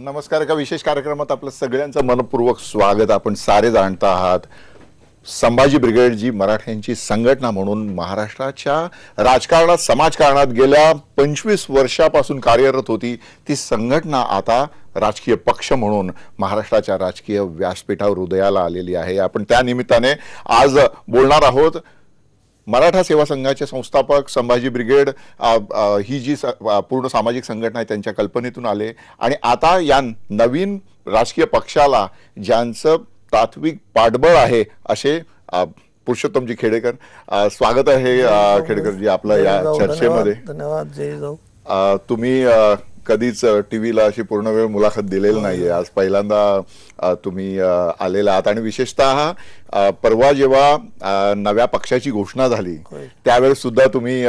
नमस्कार. एका विशेष कार्यक्रमात आपलं सगळ्यांचं मनपूर्वक स्वागत. आपण सारे जाणता आहात संभाजी ब्रिगेड जी मराठ्यांची संघटना म्हणून महाराष्ट्राच्या राजकारणात समाजकारणात गेल्या 25 वर्षापासून कार्यरत होती, ती संघटना आता राजकीय पक्ष म्हणून महाराष्ट्राच्या राजकीय व्यासपीठावर उदयाला आलेली आहे. आपण त्या निमित्ताने आज बोलणार आहोत. मराठा सेवा संघाचे संस्थापक संभाजी ब्रिगेड ही जी पूर्ण सामाजिक संघटना आहे त्यांच्या कल्पनेतून आले आणि आता या नवीन राजकीय पक्षाला ज्यांचं तात्विक पाठबळ आहे असे पुरुषोत्तमजी खेडेकर. स्वागत आहे खेडेकरजी आपलं या चर्चेमध्ये. धन्यवाद. जय जाऊ. तुम्ही कधीच टीव्हीला अशी पूर्ण वेळ मुलाखत दिलेली नाहीये, आज पहिल्यांदा तुम्ही आलेला आहात आणि विशेषतः परवा जेव्हा नव्या पक्षाची घोषणा झाली त्यावेळेस सुद्धा तुम्ही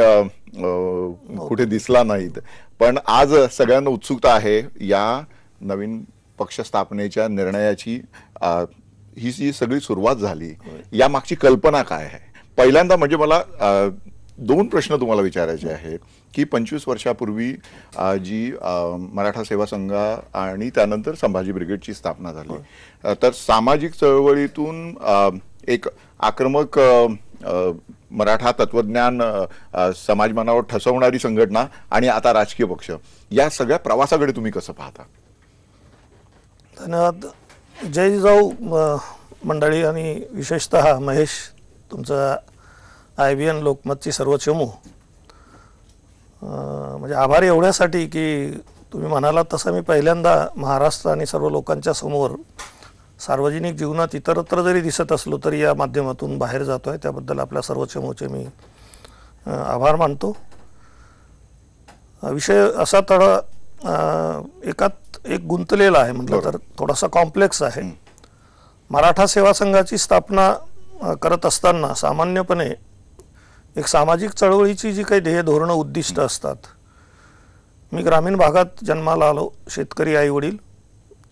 कुठे दिसला नाहीत. पण आज सगळ्यांना उत्सुकता आहे या नवीन पक्ष स्थापनेच्या निर्णयाची. ही जी सगळी सुरुवात झाली या मागची कल्पना काय आहे? पहिल्यांदा म्हणजे मला दोन प्रश्न तुम्हाला विचारायचे आहेत की 25 वर्षापूर्वी जी मराठा सेवा संघ आणि त्यानंतर संभाजी ब्रिगेडची स्थापना झाली, तर सामाजिक चळवळीतून एक आक्रमक मराठा तत्वज्ञान समाज मनावर ठसवणारी संघटना आणि आता राजकीय पक्ष, या सगळ्या प्रवासाकडे तुम्ही कसं पाहता? धन्यवाद. जय जाऊ मंडळी आणि विशेषतः महेश, तुमचा IBN लोकमतची सर्व चमू. म्हणजे आभारी एवढ्यासाठी की तुम्ही म्हणाला तसं मी पहिल्यांदा महाराष्ट्र आणि सर्व लोकांच्या समोर सार्वजनिक जीवनात इतरत्र जरी दिसत असलो तरी या माध्यमातून बाहेर जातो आहे. त्याबद्दल आपल्या सर्व चमूचे मी आभार मानतो. विषय असा थोडा एकात एक गुंतलेला आहे, म्हटलं तर थोडासा कॉम्प्लेक्स आहे. मराठा सेवा संघाची स्थापना करत असताना सामान्यपणे एक सामाजिक चळवळीची जी काही ध्येय धोरणं उद्दिष्ट असतात. मी ग्रामीण भागात जन्माला आलो, शेतकरी आई वडील.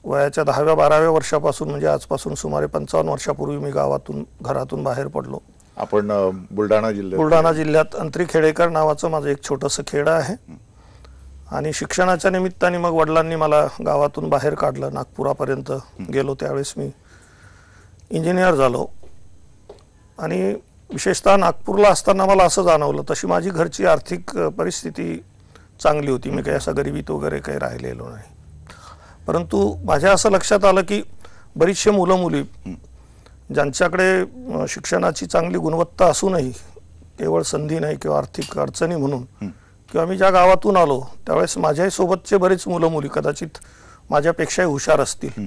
वयाच्या 10व्या-12व्या वर्षापासून म्हणजे आजपासून सुमारे 55 वर्षापूर्वी मी घरातून बाहेर पडलो. आपण बुलढाणा जिल्ह्यात अंतरी खेडेकर नावाचं माझं एक छोटंसं खेडं आहे आणि शिक्षणाच्या निमित्ताने मग वडिलांनी मला गावातून बाहेर काढलं, नागपुरापर्यंत गेलो. त्यावेळेस मी इंजिनियर झालो आणि विशेषतः नागपूरला असताना मला असं जाणवलं, तशी माझी घरची आर्थिक परिस्थिती चांगली होती, मी काही असं गरिबीत वगैरे काही राहिलेलो नाही. परंतु माझ्या असं लक्षात आलं की बरीचसे मुलं मुली ज्यांच्याकडे शिक्षणाची चांगली गुणवत्ता असूनही केवळ संधी नाही किंवा आर्थिक अडचणी म्हणून किंवा मी ज्या गावातून आलो त्यावेळेस माझ्याही सोबतचे बरेच मुलं मुली कदाचित माझ्यापेक्षाही हुशार असतील,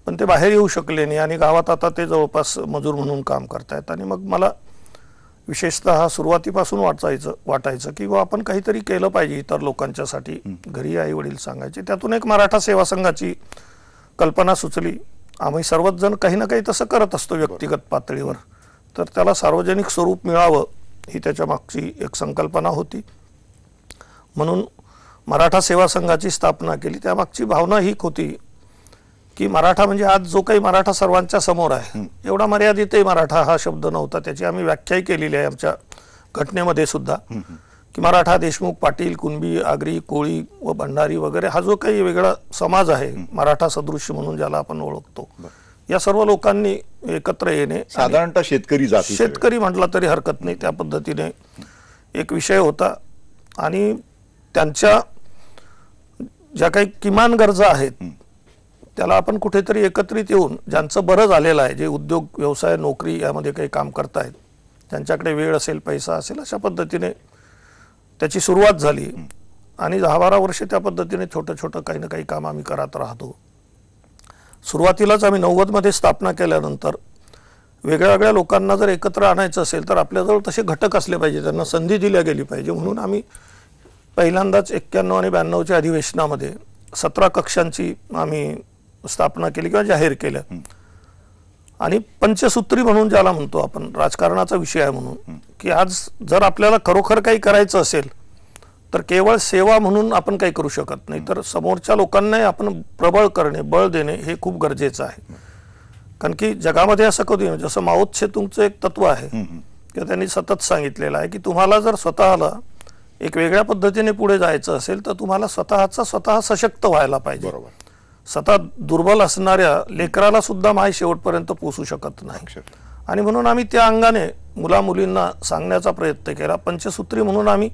पण ते बाहेर येऊ शकले नाही आणि गावात आता ते जवळपास मजूर म्हणून काम करतायत. आणि मग मला विशेषतः सुरुवातीपासून वाटायचं की आपण काहीतरी केलं पाहिजे इतर लोकांच्यासाठी. घरी आई वडील सांगायचे. त्यातून एक मराठा सेवा संघाची कल्पना सुचली. आम्ही सर्वच जण काही ना काही तसं करत असतो व्यक्तिगत पातळीवर, तर त्याला सार्वजनिक स्वरूप मिळावं ही त्याच्या मागची एक संकल्पना होती. म्हणून मराठा सेवा संघाची स्थापना केली. त्यामागची भावना ही होती की मराठा म्हणजे आज जो काही मराठा सर्वांच्या समोर आहे, एवढा मर्यादितही मराठा हा शब्द नव्हता. त्याची आम्ही व्याख्याही केलेली आहे आमच्या घटनेमध्ये सुद्धा, की मराठा, देशमुख, पाटील, कुणबी, आगरी, कोळी व भंडारी वगैरे हा जो काही वेगळा समाज आहे मराठा सदृश्य म्हणून ज्याला आपण ओळखतो, या सर्व लोकांनी एकत्र येणे. साधारणतः शेतकरी म्हटला तरी हरकत नाही, त्या पद्धतीने एक विषय होता. आणि त्यांच्या ज्या काही किमान गरजा आहेत त्याला आपण कुठेतरी एकत्रित येऊन, ज्यांचं बरं झालेलं आहे, जे उद्योग व्यवसाय नोकरी यामध्ये काही काम करतायत, ज्यांच्याकडे वेळ असेल पैसा असेल, अशा पद्धतीने त्याची सुरुवात झाली. आणि 10-12 वर्षे त्या पद्धतीने छोटं छोटं काही ना काही काम आम्ही करत राहतो. सुरुवातीलाच आम्ही 90 मध्ये स्थापना केल्यानंतर वेगळ्या वेगळ्या लोकांना जर एकत्र आणायचं असेल तर आपल्याजवळ तसे घटक असले पाहिजे, त्यांना संधी दिल्या गेली पाहिजे. म्हणून आम्ही पहिल्यांदाच 91 आणि 92च्या अधिवेशनामध्ये 17 कक्षांची आम्ही स्थापना केली किंवा जाहीर केलं. आणि पंचसूत्री म्हणून ज्याला म्हणतो आपण, राजकारणाचा विषय आहे म्हणून, की आज जर आपल्याला खरोखर काही करायचं असेल तर केवळ सेवा म्हणून आपण काही करू शकत नाही, तर समोरच्या लोकांनाही आपण प्रबळ करणे, बळ देणे हे खूप गरजेचं आहे. कारण की जगामध्ये असं कधी, जसं माओ त्से-तुंगचं एक तत्व आहे किंवा त्यांनी सतत सांगितलेलं आहे की तुम्हाला जर स्वतःला एक वेगळ्या पद्धतीने पुढे जायचं असेल तर तुम्हाला स्वतः सशक्त व्हायला पाहिजे. सतत दुर्बल असणाऱ्या लेकराला सुद्धा माय शेवटपर्यंत पोचू शकत नाही. आणि म्हणून आम्ही त्या अंगाने मुला मुलींना सांगण्याचा प्रयत्न केला. पंचसूत्री म्हणून आम्ही,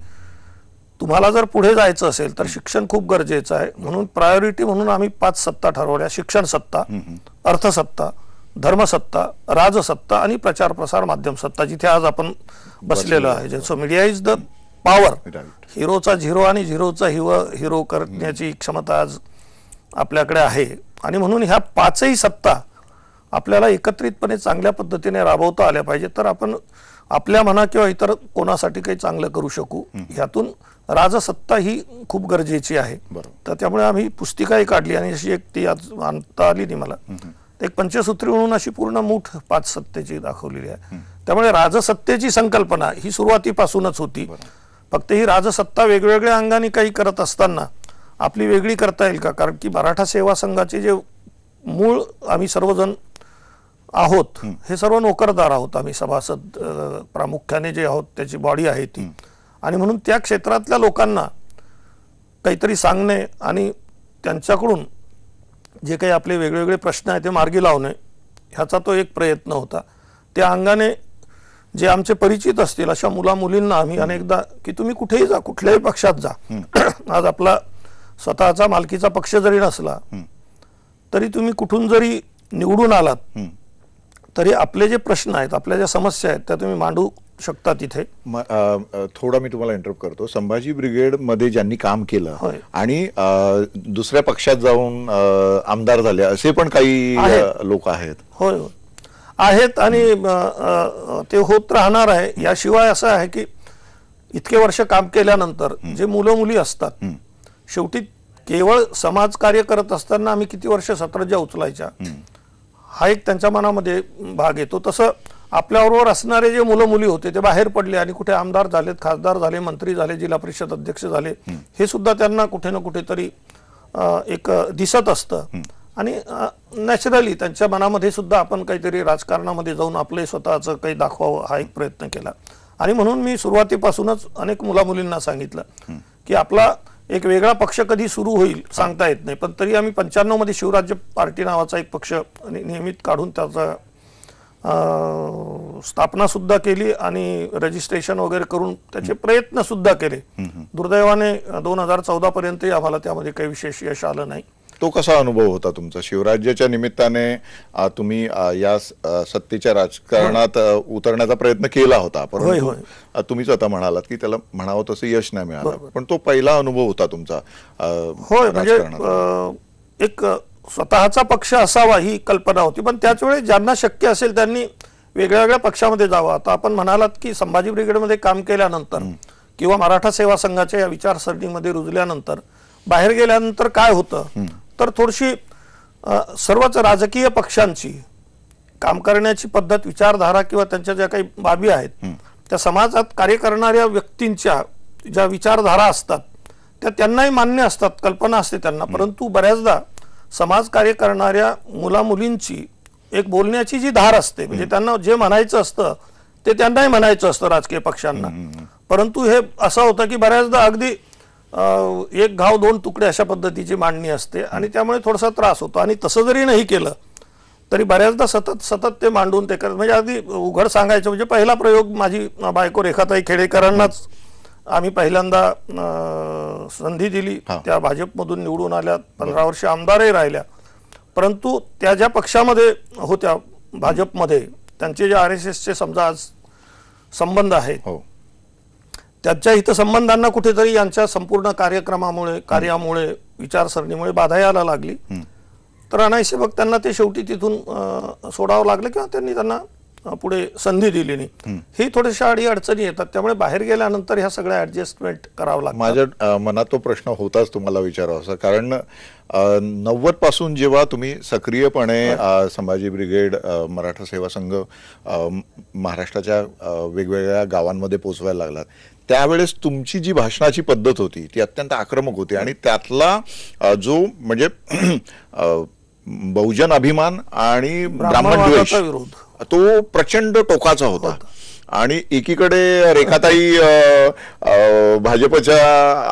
तुम्हाला जर पुढे जायचं असेल तर शिक्षण खूप गरजेचं आहे, म्हणून प्रायोरिटी म्हणून आम्ही 5 सत्ता ठरवल्या: शिक्षण सत्ता, अर्थसत्ता, धर्मसत्ता, राजसत्ता आणि प्रचार प्रसार माध्यम सत्ता, जिथे आज आपण बसलेलो आहे. So media is the power. हिरोचा झिरो आणि झिरोचा हिरो करण्याची क्षमता आज आपल्याकडे आहे. आणि म्हणून ह्या 5ही सत्ता आपल्याला एकत्रितपणे चांगल्या पद्धतीने राबवता आल्या पाहिजे, तर आपण आपल्या म्हणा किंवा इतर कोणासाठी काही चांगलं करू शकू. ह्यातून राजसत्ता ही खूप गरजेची आहे. तर त्यामुळे आम्ही पुस्तिकाही काढली आणि अशी एक ती आज आणता आली नाही मला, एक पंचसूत्री म्हणून अशी पूर्ण मूठ 5 सत्तेची दाखवलेली आहे. त्यामुळे राजसत्तेची संकल्पना ही सुरुवातीपासूनच होती. फक्त ही राजसत्ता वेगवेगळ्या अंगाने काही करत असताना आपली वेगळी करता येईल का? कारण की मराठा सेवा संघाचे जे मूळ आम्ही सर्वजण आहोत, हे सर्व नोकरदार आहोत आम्ही, सभासद प्रामुख्याने जे आहोत त्याची बॉडी आहे ती. आणि म्हणून त्या क्षेत्रातल्या लोकांना काहीतरी सांगणे आणि त्यांच्याकडून जे काही आपले वेगवेगळे प्रश्न आहेत ते मार्गी लावणे, ह्याचा तो एक प्रयत्न होता. त्या अंगाने जे आमचे परिचित असतील अशा मुला मुलींना आम्ही अनेकदा, की तुम्ही कुठेही जा, कुठल्याही पक्षात जा, आज आपला स्वतःचा मालकीचा पक्ष जरी नसला तरी तुम्ही कुठून जरी निवडून आलात तरी आपले जे प्रश्न आहेत, आपल्या ज्या समस्या आहेत त्या तुम्ही मांडू शकता तिथे. थोडा मी तुम्हाला इंटरप्ट करतो. संभाजी ब्रिगेड मध्ये ज्यांनी काम केलं आणि दुसऱ्या पक्षात जाऊन आमदार झाले असे पण काही लोक आहेत. होय आहेत आणि ते होत राहणार आहे. याशिवाय असं आहे की इतके वर्ष काम केल्यानंतर जे मुलं मुली असतात, शेवटी केवळ समाजकार्य करत असताना आम्ही किती वर्ष सतरंज्या उचलायच्या हा एक त्यांच्या मनामध्ये भाग येतो. तसं आपल्याबरोबर असणारे जे मुलं मुली होते ते बाहेर पडले आणि कुठे आमदार झालेत, खासदार झाले, मंत्री झाले, जिल्हा परिषद अध्यक्ष झाले, हे सुद्धा त्यांना कुठे ना कुठेतरी एक दिसत असतं. आणि नॅचरली त्यांच्या मनामध्ये सुद्धा आपण काहीतरी राजकारणामध्ये जाऊन आपले स्वतःचं काही दाखवावं हा एक प्रयत्न केला. आणि म्हणून मी सुरुवातीपासूनच अनेक मुला मुलींना सांगितलं की आपला एक वेगळा पक्ष कधी सुरू होईल सांगता येत नाही, पण तरी आम्ही 95 मध्ये शिवराज्य पार्टी नावाचा एक पक्ष नियमित काढून त्याचा स्थापना सुद्धा केली आणि रजिस्ट्रेशन वगैरे करून त्याचे प्रयत्न सुद्धा केले. दुर्दैवाने 2014 पर्यंतही आम्हाला त्यामध्ये काही विशेष यश आलं नाही. तो कसा अनुभव होता तुमचा? शिवराज्याच्या निमित्ताने तुम्ही या सत्तेच्या राजकारणात उतरण्याचा प्रयत्न केला होता, परंतु तुम्हीच आता म्हणालात की त्याला म्हणावं तसं यश नाही मिळालं, पण तो पहिला अनुभव होता तुमचा. होय, म्हणजे एक स्वतःचा पक्ष असावा ही कल्पना होती, पण त्याच वेळी ज्यांना शक्य असेल त्यांनी वेगळ्या वेगळ्या पक्षामध्ये जावं. आता आपण म्हणालात की संभाजी ब्रिगेडमध्ये काम केल्यानंतर किंवा मराठा सेवा संघाच्या या विचारसरणीमध्ये रुजल्यानंतर बाहेर गेल्यानंतर काय होतं, तर थोडीशी सर्वच राजकीय पक्षांची काम करण्याची पद्धत, विचारधारा किंवा त्यांच्या ज्या काही बाबी आहेत त्या समाजात कार्य करणाऱ्या व्यक्तींच्या ज्या विचारधारा असतात त्या त्यांनाही मान्य असतात, कल्पना असते त्यांना, परंतु बऱ्याचदा समाज कार्य करणाऱ्या मुला मुलींची एक बोलण्याची जी धार असते, म्हणजे त्यांना जे म्हणायचं असतं ते त्यांनाही म्हणायचं असतं राजकीय पक्षांना, परंतु हे असं होतं की बऱ्याचदा अगदी एक घाव दोन तुकडे अशा पद्धतीची मांडणी असते आणि त्यामुळे थोडासा त्रास होतो. आणि तसं जरी नाही केलं तरी बऱ्याचदा सतत ते मांडून ते करत, म्हणजे अगदी उघड सांगायचं म्हणजे पहिला प्रयोग माझी बायको रेखाताई खेडेकरांनाच आम्ही पहिल्यांदा संधी दिली. त्या भाजपमधून निवडून आल्या, 15 वर्ष आमदारही राहिल्या, परंतु त्या ज्या पक्षामध्ये होत्या भाजपमध्ये त्यांचे जे RSSचे समजा आज संबंध आहेत त्यांच्या हितसंबंधांना कुठेतरी यांच्या संपूर्ण कार्यक्रमामुळे, कार्यामुळे, विचारसरणीमुळे बाधा यायला लागली. तर अनायसे मग त्यांना ते शेवटी तिथून सोडावं लागलं किंवा त्यांनी त्यांना पुढे संधी दिली नाही. ही थोड्याशा अडी अडचणी येतात, त्यामुळे बाहेर गेल्यानंतर ह्या सगळ्या ऍडजस्टमेंट करावं लागतं. माझ्या मनात तो प्रश्न होताच तुम्हाला विचारावा, कारण 90 पासून जेव्हा तुम्ही सक्रियपणे संभाजी ब्रिगेड, मराठा सेवा संघ महाराष्ट्राच्या वेगवेगळ्या गावांमध्ये पोचवायला लागलात, त्यावेळेस तुमची जी भाषणाची पद्धत होती ती अत्यंत आक्रमक होती आणि त्यातला जो म्हणजे बहुजन अभिमान आणि ब्राह्मण द्वेष तो प्रचंड टोकाचा होता. आणि एकीकडे रेखाताई भाजपच्या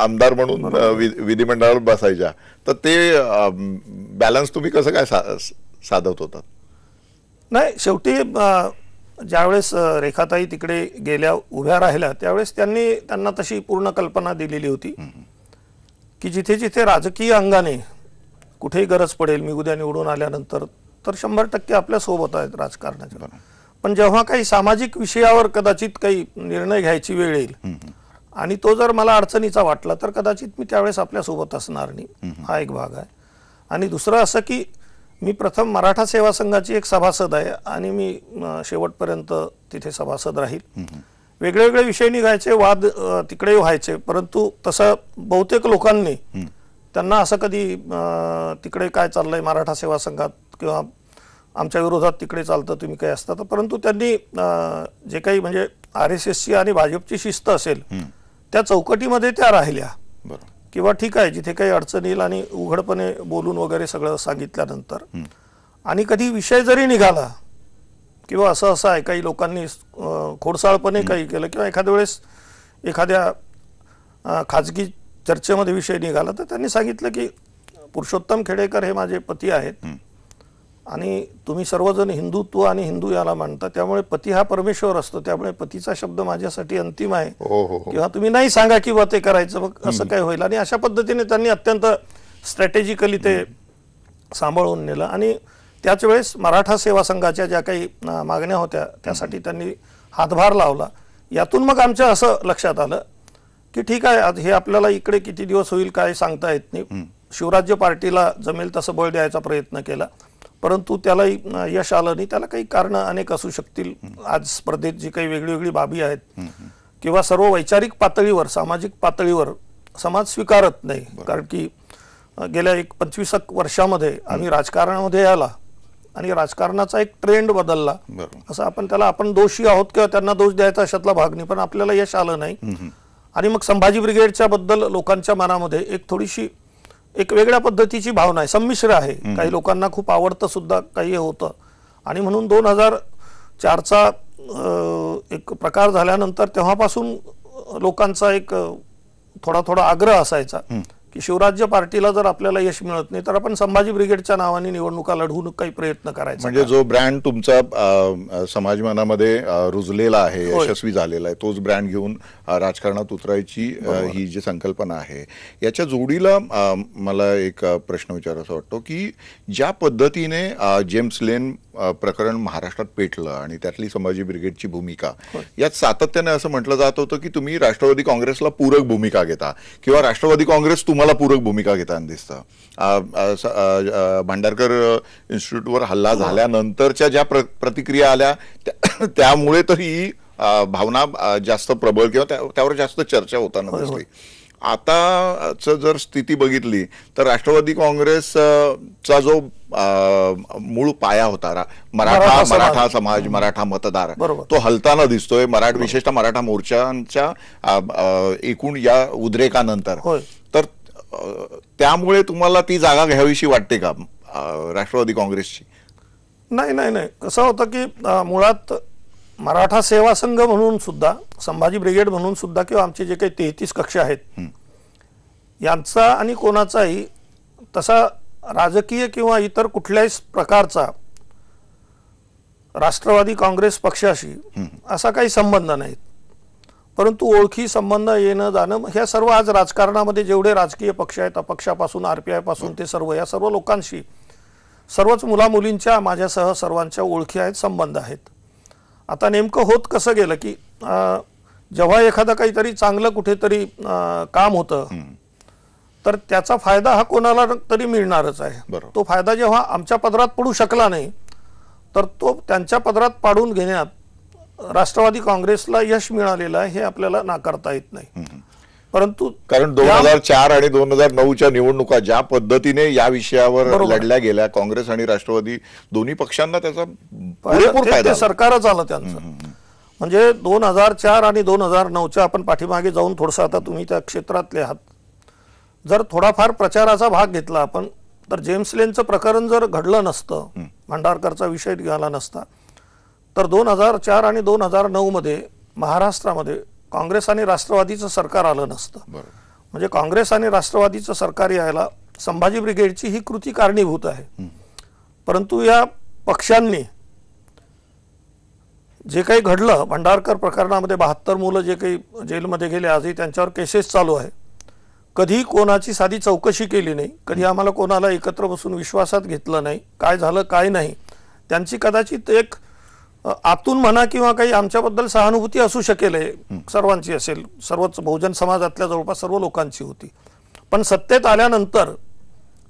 आमदार म्हणून विधिमंडळावर बसायच्या, तर ते बॅलन्स तुम्ही कसं काय साधत होतात? नाही, शेवटी ज्यावेळेस रेखाताई तिकडे गेल्या उभ्या राहिल्या त्यावेळेस त्यांना तशी पूर्ण कल्पना दिलेली होती की जिथे जिथे राजकीय अंगाने कुठेही गरज पडेल, मी उद्या निवडून आल्यानंतर तर 100% आपल्या सोबत आहेत राजकारणाच्या. पण जेव्हा काही सामाजिक विषयावर कदाचित काही निर्णय घ्यायची वेळ येईल आणि तो जर मला अडचणीचा वाटला तर कदाचित मी त्यावेळेस आपल्या सोबत असणार नाही. हा एक भाग आहे. आणि दुसरं असं की मी प्रथम मराठा सेवा संघाची एक सभासद आहे आणि मी शेवटपर्यंत तिथे सभासद राहील. वेगळे वेगळे विषय निघायचे, वाद तिकडे व्हायचे, परंतु तसं बहुतेक लोकांनी त्यांना असं कधी तिकडे काय चाललंय मराठा सेवा संघात किंवा आमच्या विरोधात तिकडे चालतं तुम्ही काय असता, तर परंतु त्यांनी जे काही म्हणजे RSSची आणि भाजपची शिस्त असेल त्या चौकटीमध्ये त्या राहिल्या. किंवा ठीक आहे जिथे काही अडचण येईल आणि उघडपणे बोलून वगैरे सगळं सांगितल्यानंतर, आणि कधी विषय जरी निघाला किंवा असं असं आहे काही लोकांनी खोडसाळपणे काही केलं किंवा एखाद्या वेळेस एखाद्या खाजगी चर्चेमध्ये विषय निघाला तर त्यांनी सांगितलं की पुरुषोत्तम खेडेकर हे माझे पती आहेत आणि तुम्ही सर्वजण हिंदुत्व आणि हिंदू याला मानता, त्यामुळे पती हा परमेश्वर असतो, त्यामुळे पतीचा शब्द माझ्यासाठी अंतिम आहे. किंवा तुम्ही नाही सांगा किंवा ते करायचं, मग असं काय होईल. आणि अशा पद्धतीने त्यांनी अत्यंत स्ट्रॅटेजिकली ते सांभाळून नेलं. आणि त्याच वेळेस मराठा सेवा संघाच्या ज्या काही मागण्या होत्या त्यासाठी त्यांनी हातभार लावला. यातून मग आमच्या असं लक्षात आलं की ठीक आहे, आज हे आपल्याला इकडे किती दिवस होईल काय सांगता येत नाही. शिवराज्य पार्टीला जमेल तसं बळ द्यायचा प्रयत्न केला, परंतु त्याला यश आलं नाही. त्याला काही कारण अनेक असू शकतील. आज स्पर्धेत जी काही वेगळी वेगळी बाबी आहेत किंवा सर्व वैचारिक पातळीवर सामाजिक पातळीवर समाज स्वीकारत नाही. कारण की गेल्या 25 वर्षामध्ये आम्ही राजकारणामध्ये आला आणि राजकारणाचा एक ट्रेंड बदलला. असं आपण दोषी आहोत किंवा त्यांना दोष द्यायचा अशातला भाग नाही, पण आपल्याला यश आलं नाही. आणि मग संभाजी ब्रिगेडच्या बद्दल लोकांच्या मनामध्ये एक थोडीशी एक वेगळ्या पद्धतीची भावना आहे, संमिश्र आहे. काही लोकांना खूप आवडतं सुद्धा, काही होतं. आणि म्हणून 2004चा एक प्रकार झाल्यानंतर तेव्हापासून लोकांचा एक थोडा थोडा आग्रह असायचा की शिवराज्य पार्टीला जर आपल्याला यश मिळत नाही तर आपण संभाजी ब्रिगेडच्या नावाने निवडणुका लढवून काही प्रयत्न करायचा. म्हणजे जो ब्रँड तुमचा समाज मनामध्ये रुजलेला आहे, यशस्वी झालेला आहे, तोच ब्रँड घेऊन राजकारणात उतरायची ही जी संकल्पना आहे. याच्या जोडीला मला एक प्रश्न विचारायचा वाटतो की ज्या पद्धतीने जेम्स लेन प्रकरण महाराष्ट्रात पेटलं आणि त्यातली संभाजी ब्रिगेडची भूमिका, यात सातत्याने असं म्हटलं जात होतं की तुम्ही राष्ट्रवादी काँग्रेसला पूरक भूमिका घेता किंवा राष्ट्रवादी काँग्रेस तुम्हाला पूरक भूमिका घेताना दिसतं. भांडारकर इन्स्टिट्यूटवर हल्ला झाल्यानंतरच्या ज्या प्रतिक्रिया आल्या त्यामुळे तर ही भावना जास्त प्रबळ किंवा त्यावर जास्त चर्चा होताना दिसली. आताच जर स्थिती बघितली तर राष्ट्रवादी काँग्रेसचा जो मूळ पाया होता मराठा समाज, मराठा मतदार, तो हलताना दिसतोय. विशेषतः मराठा मोर्चांच्या एकूण या उद्रेकानंतर. तर त्यामुळे तुम्हाला ती जागा घ्यावीशी वाटते का राष्ट्रवादी काँग्रेसची? नाही, कसं होतं की मुळात मराठा सेवा संघ म्हणून सुद्धा, संभाजी ब्रिगेड म्हणून सुद्धा किंवा आमचे जे काही 33 कक्ष आहेत यांचा आणि कोणाचाही तसा राजकीय किंवा इतर कुठल्याही प्रकारचा राष्ट्रवादी काँग्रेस पक्षाशी असा काही संबंध नाही. परंतु ओळखी, संबंध, येणं जाणं, ह्या सर्व आज राजकारणामध्ये जेवढे राजकीय पक्ष आहेत, अपक्षापासून RPI पासून ते सर्व, या सर्व लोकांशी सर्वच मुलामुलींच्या माझ्यासह सर्वांच्या ओळखी आहेत, संबंध आहेत. आता नेमकं होत कसं गेलं की जेव्हा एखादा काहीतरी चांगलं कुठेतरी काम होतं तर त्याचा फायदा हा कोणाला तरी मिळणारच आहे. तो फायदा जेव्हा आमच्या पदरात पडू शकला नाही तर तो त्यांच्या पदरात पाडून घेण्यात राष्ट्रवादी काँग्रेसला यश मिळालेलं आहे, हे आपल्याला नाकारता येत नाही. परंतु कारण 2004 आणि 2009च्या निवडणुका ज्या पद्धतीने या विषयावर लढल्या गेल्या, काँग्रेस आणि राष्ट्रवादी दोन्ही पक्षांना त्याचा पुरेपूर फायदा, सरकारच आलं त्यांचं. म्हणजे 2004 आणि 2009च्या आपण पाठीमागे जाऊन थोडंसं, आता तुम्ही त्या क्षेत्रातले आहात, जर थोडाफार प्रचाराचा भाग घेतला आपण तर जेम्स लेनचं प्रकरण जर घडलं नसतं, भांडारकरचा विषय निघाला नसता तर 2004 आणि 2009 मध्ये महाराष्ट्रामध्ये काँग्रेस आणि राष्ट्रवादीचं सरकार आलं नसतं. म्हणजे काँग्रेस आणि राष्ट्रवादीचं सरकार यायला संभाजी ब्रिगेडची ही कृती कारणीभूत आहे. परंतु या पक्षांनी जे काही घडलं, भंडारकर प्रकरणामध्ये 72 मुलं जे काही जेलमध्ये गेले, आजही त्यांच्यावर केसेस चालू आहे. कधी कोणाची साधी चौकशी केली नाही, कधी आम्हाला कोणाला एकत्र बसून विश्वासात घेतलं नाही, काय झालं काय नाही. त्यांची कदाचित एक आतून म्हणा किंवा काही आमच्याबद्दल सहानुभूती असू शकेल, सर्वांची असेल, सर्वच बहुजन समाजातल्या जवळपास सर्व लोकांची होती. पण सत्तेत आल्यानंतर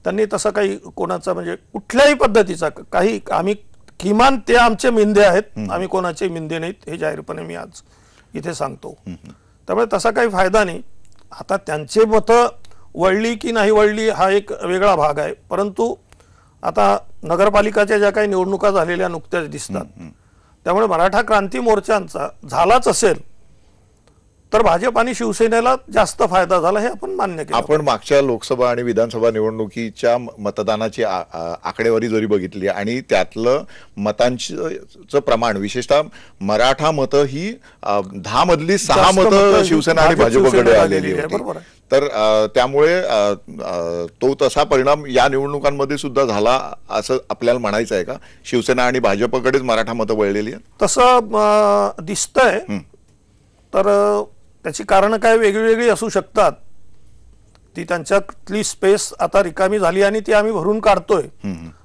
त्यांनी तसं काही कोणाचा म्हणजे कुठल्याही पद्धतीचा काही, आम्ही किमान ते आमचे मिंदे आहेत, आम्ही कोणाचे मिंदे नाहीत, हे जाहीरपणे मी आज इथे सांगतो. त्यामुळे तसा काही फायदा नाही. आता त्यांचे मतं वळली की नाही वळली हा एक वेगळा भाग आहे. परंतु आता नगरपालिकाच्या ज्या काही निवडणुका झालेल्या नुकत्याच दिसतात, त्यामुळे मराठा क्रांती मोर्चांचा झालाच असेल तर भाजप आणि शिवसेनेला जास्त फायदा झाला, हे आपण मान्य केलं. आपण मागच्या लोकसभा आणि विधानसभा निवडणुकीच्या मतदानाची आकडेवारी जरी बघितली आणि त्यातलं मतांचं प्रमाण, विशेषतः मराठा मतं ही 10 मधली 6 मतं शिवसेना आणि भाजपकडे आलेली होती. तर त्यामुळे तो तसा परिणाम या निवडणुकांमध्ये सुद्धा झाला असं आपल्याला म्हणायचं आहे का? शिवसेना आणि भाजपकडेच मराठा मतं वळलेली आहेत तसं दिसतंय. तर त्याची कारणं काय वेगळी असू शकतात. ती त्यांच्यातली स्पेस आता रिकामी झाली आणि ती आम्ही भरून काढतोय,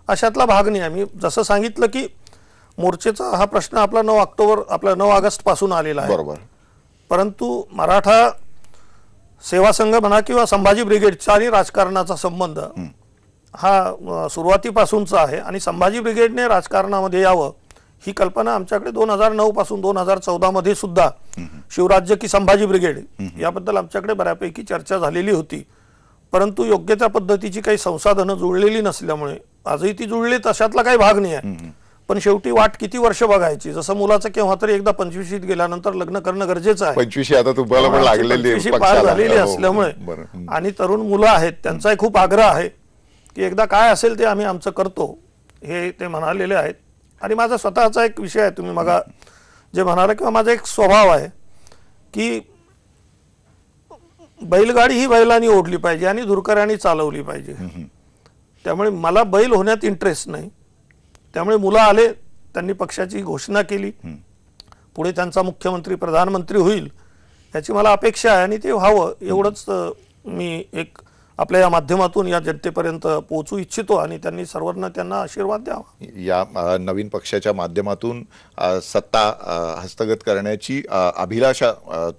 अशातला भाग नाही. आम्ही जसं सांगितलं की मोर्चेचा हा प्रश्न आपला 9 ऑगस्ट पासून आलेला आहे. बरोबर. परंतु मराठा सेवा संघ म्हणा किंवा संभाजी ब्रिगेडचा आणि राजकारणाचा संबंध हा सुरुवातीपासूनचा आहे. आणि संभाजी ब्रिगेडने राजकारणामध्ये यावं ही कल्पना आमच्याकडे 2009 पासून 2014 मध्ये सुद्धा शिवराज्य की संभाजी ब्रिगेड याबद्दल आमच्याकडे बऱ्यापैकी चर्चा झालेली होती. परंतु योग्य त्या पद्धतीची काही संसाधनं जुळलेली नसल्यामुळे आजही ती जुळली तशातला काही भाग नाही आहे. पण शेवटी वाट किती वर्ष बघायची, जसं मुलाचं केव्हा तरी एकदा 25शीत गेल्यानंतर लग्न करणं गरजेचं आहे. 25 आता तुम्हाला पण लागलेली 25 पार झालेली असल्यामुळे आणि तरुण मुलं आहेत, त्यांचाही खूप आग्रह आहे की एकदा काय असेल ते आम्ही आमचं करतो, हे ते म्हणालेले आहेत. आणि माझा स्वतःचा एक विषय आहे, तुम्ही मग जे म्हणाला, किंवा माझा एक स्वभाव आहे की बैलगाडी ही बैलांनी ओढली पाहिजे आणि धुरकऱ्यांनी चालवली पाहिजे. त्यामुळे मला बैल होण्यात इंटरेस्ट नाही. त्यामुळे मुलं आले, त्यांनी पक्षाची घोषणा केली, पुढे त्यांचा मुख्यमंत्री प्रधानमंत्री होईल याची मला अपेक्षा आहे आणि ते व्हावं एवढंच मी एक आपल्या या माध्यमातून या जनतेपर्यंत पोहोचू इच्छितो आणि त्यांनी सर्वांना त्यांना आशीर्वाद द्यावा. या नवीन पक्षाच्या माध्यमातून सत्ता हस्तगत करण्याची अभिलाषा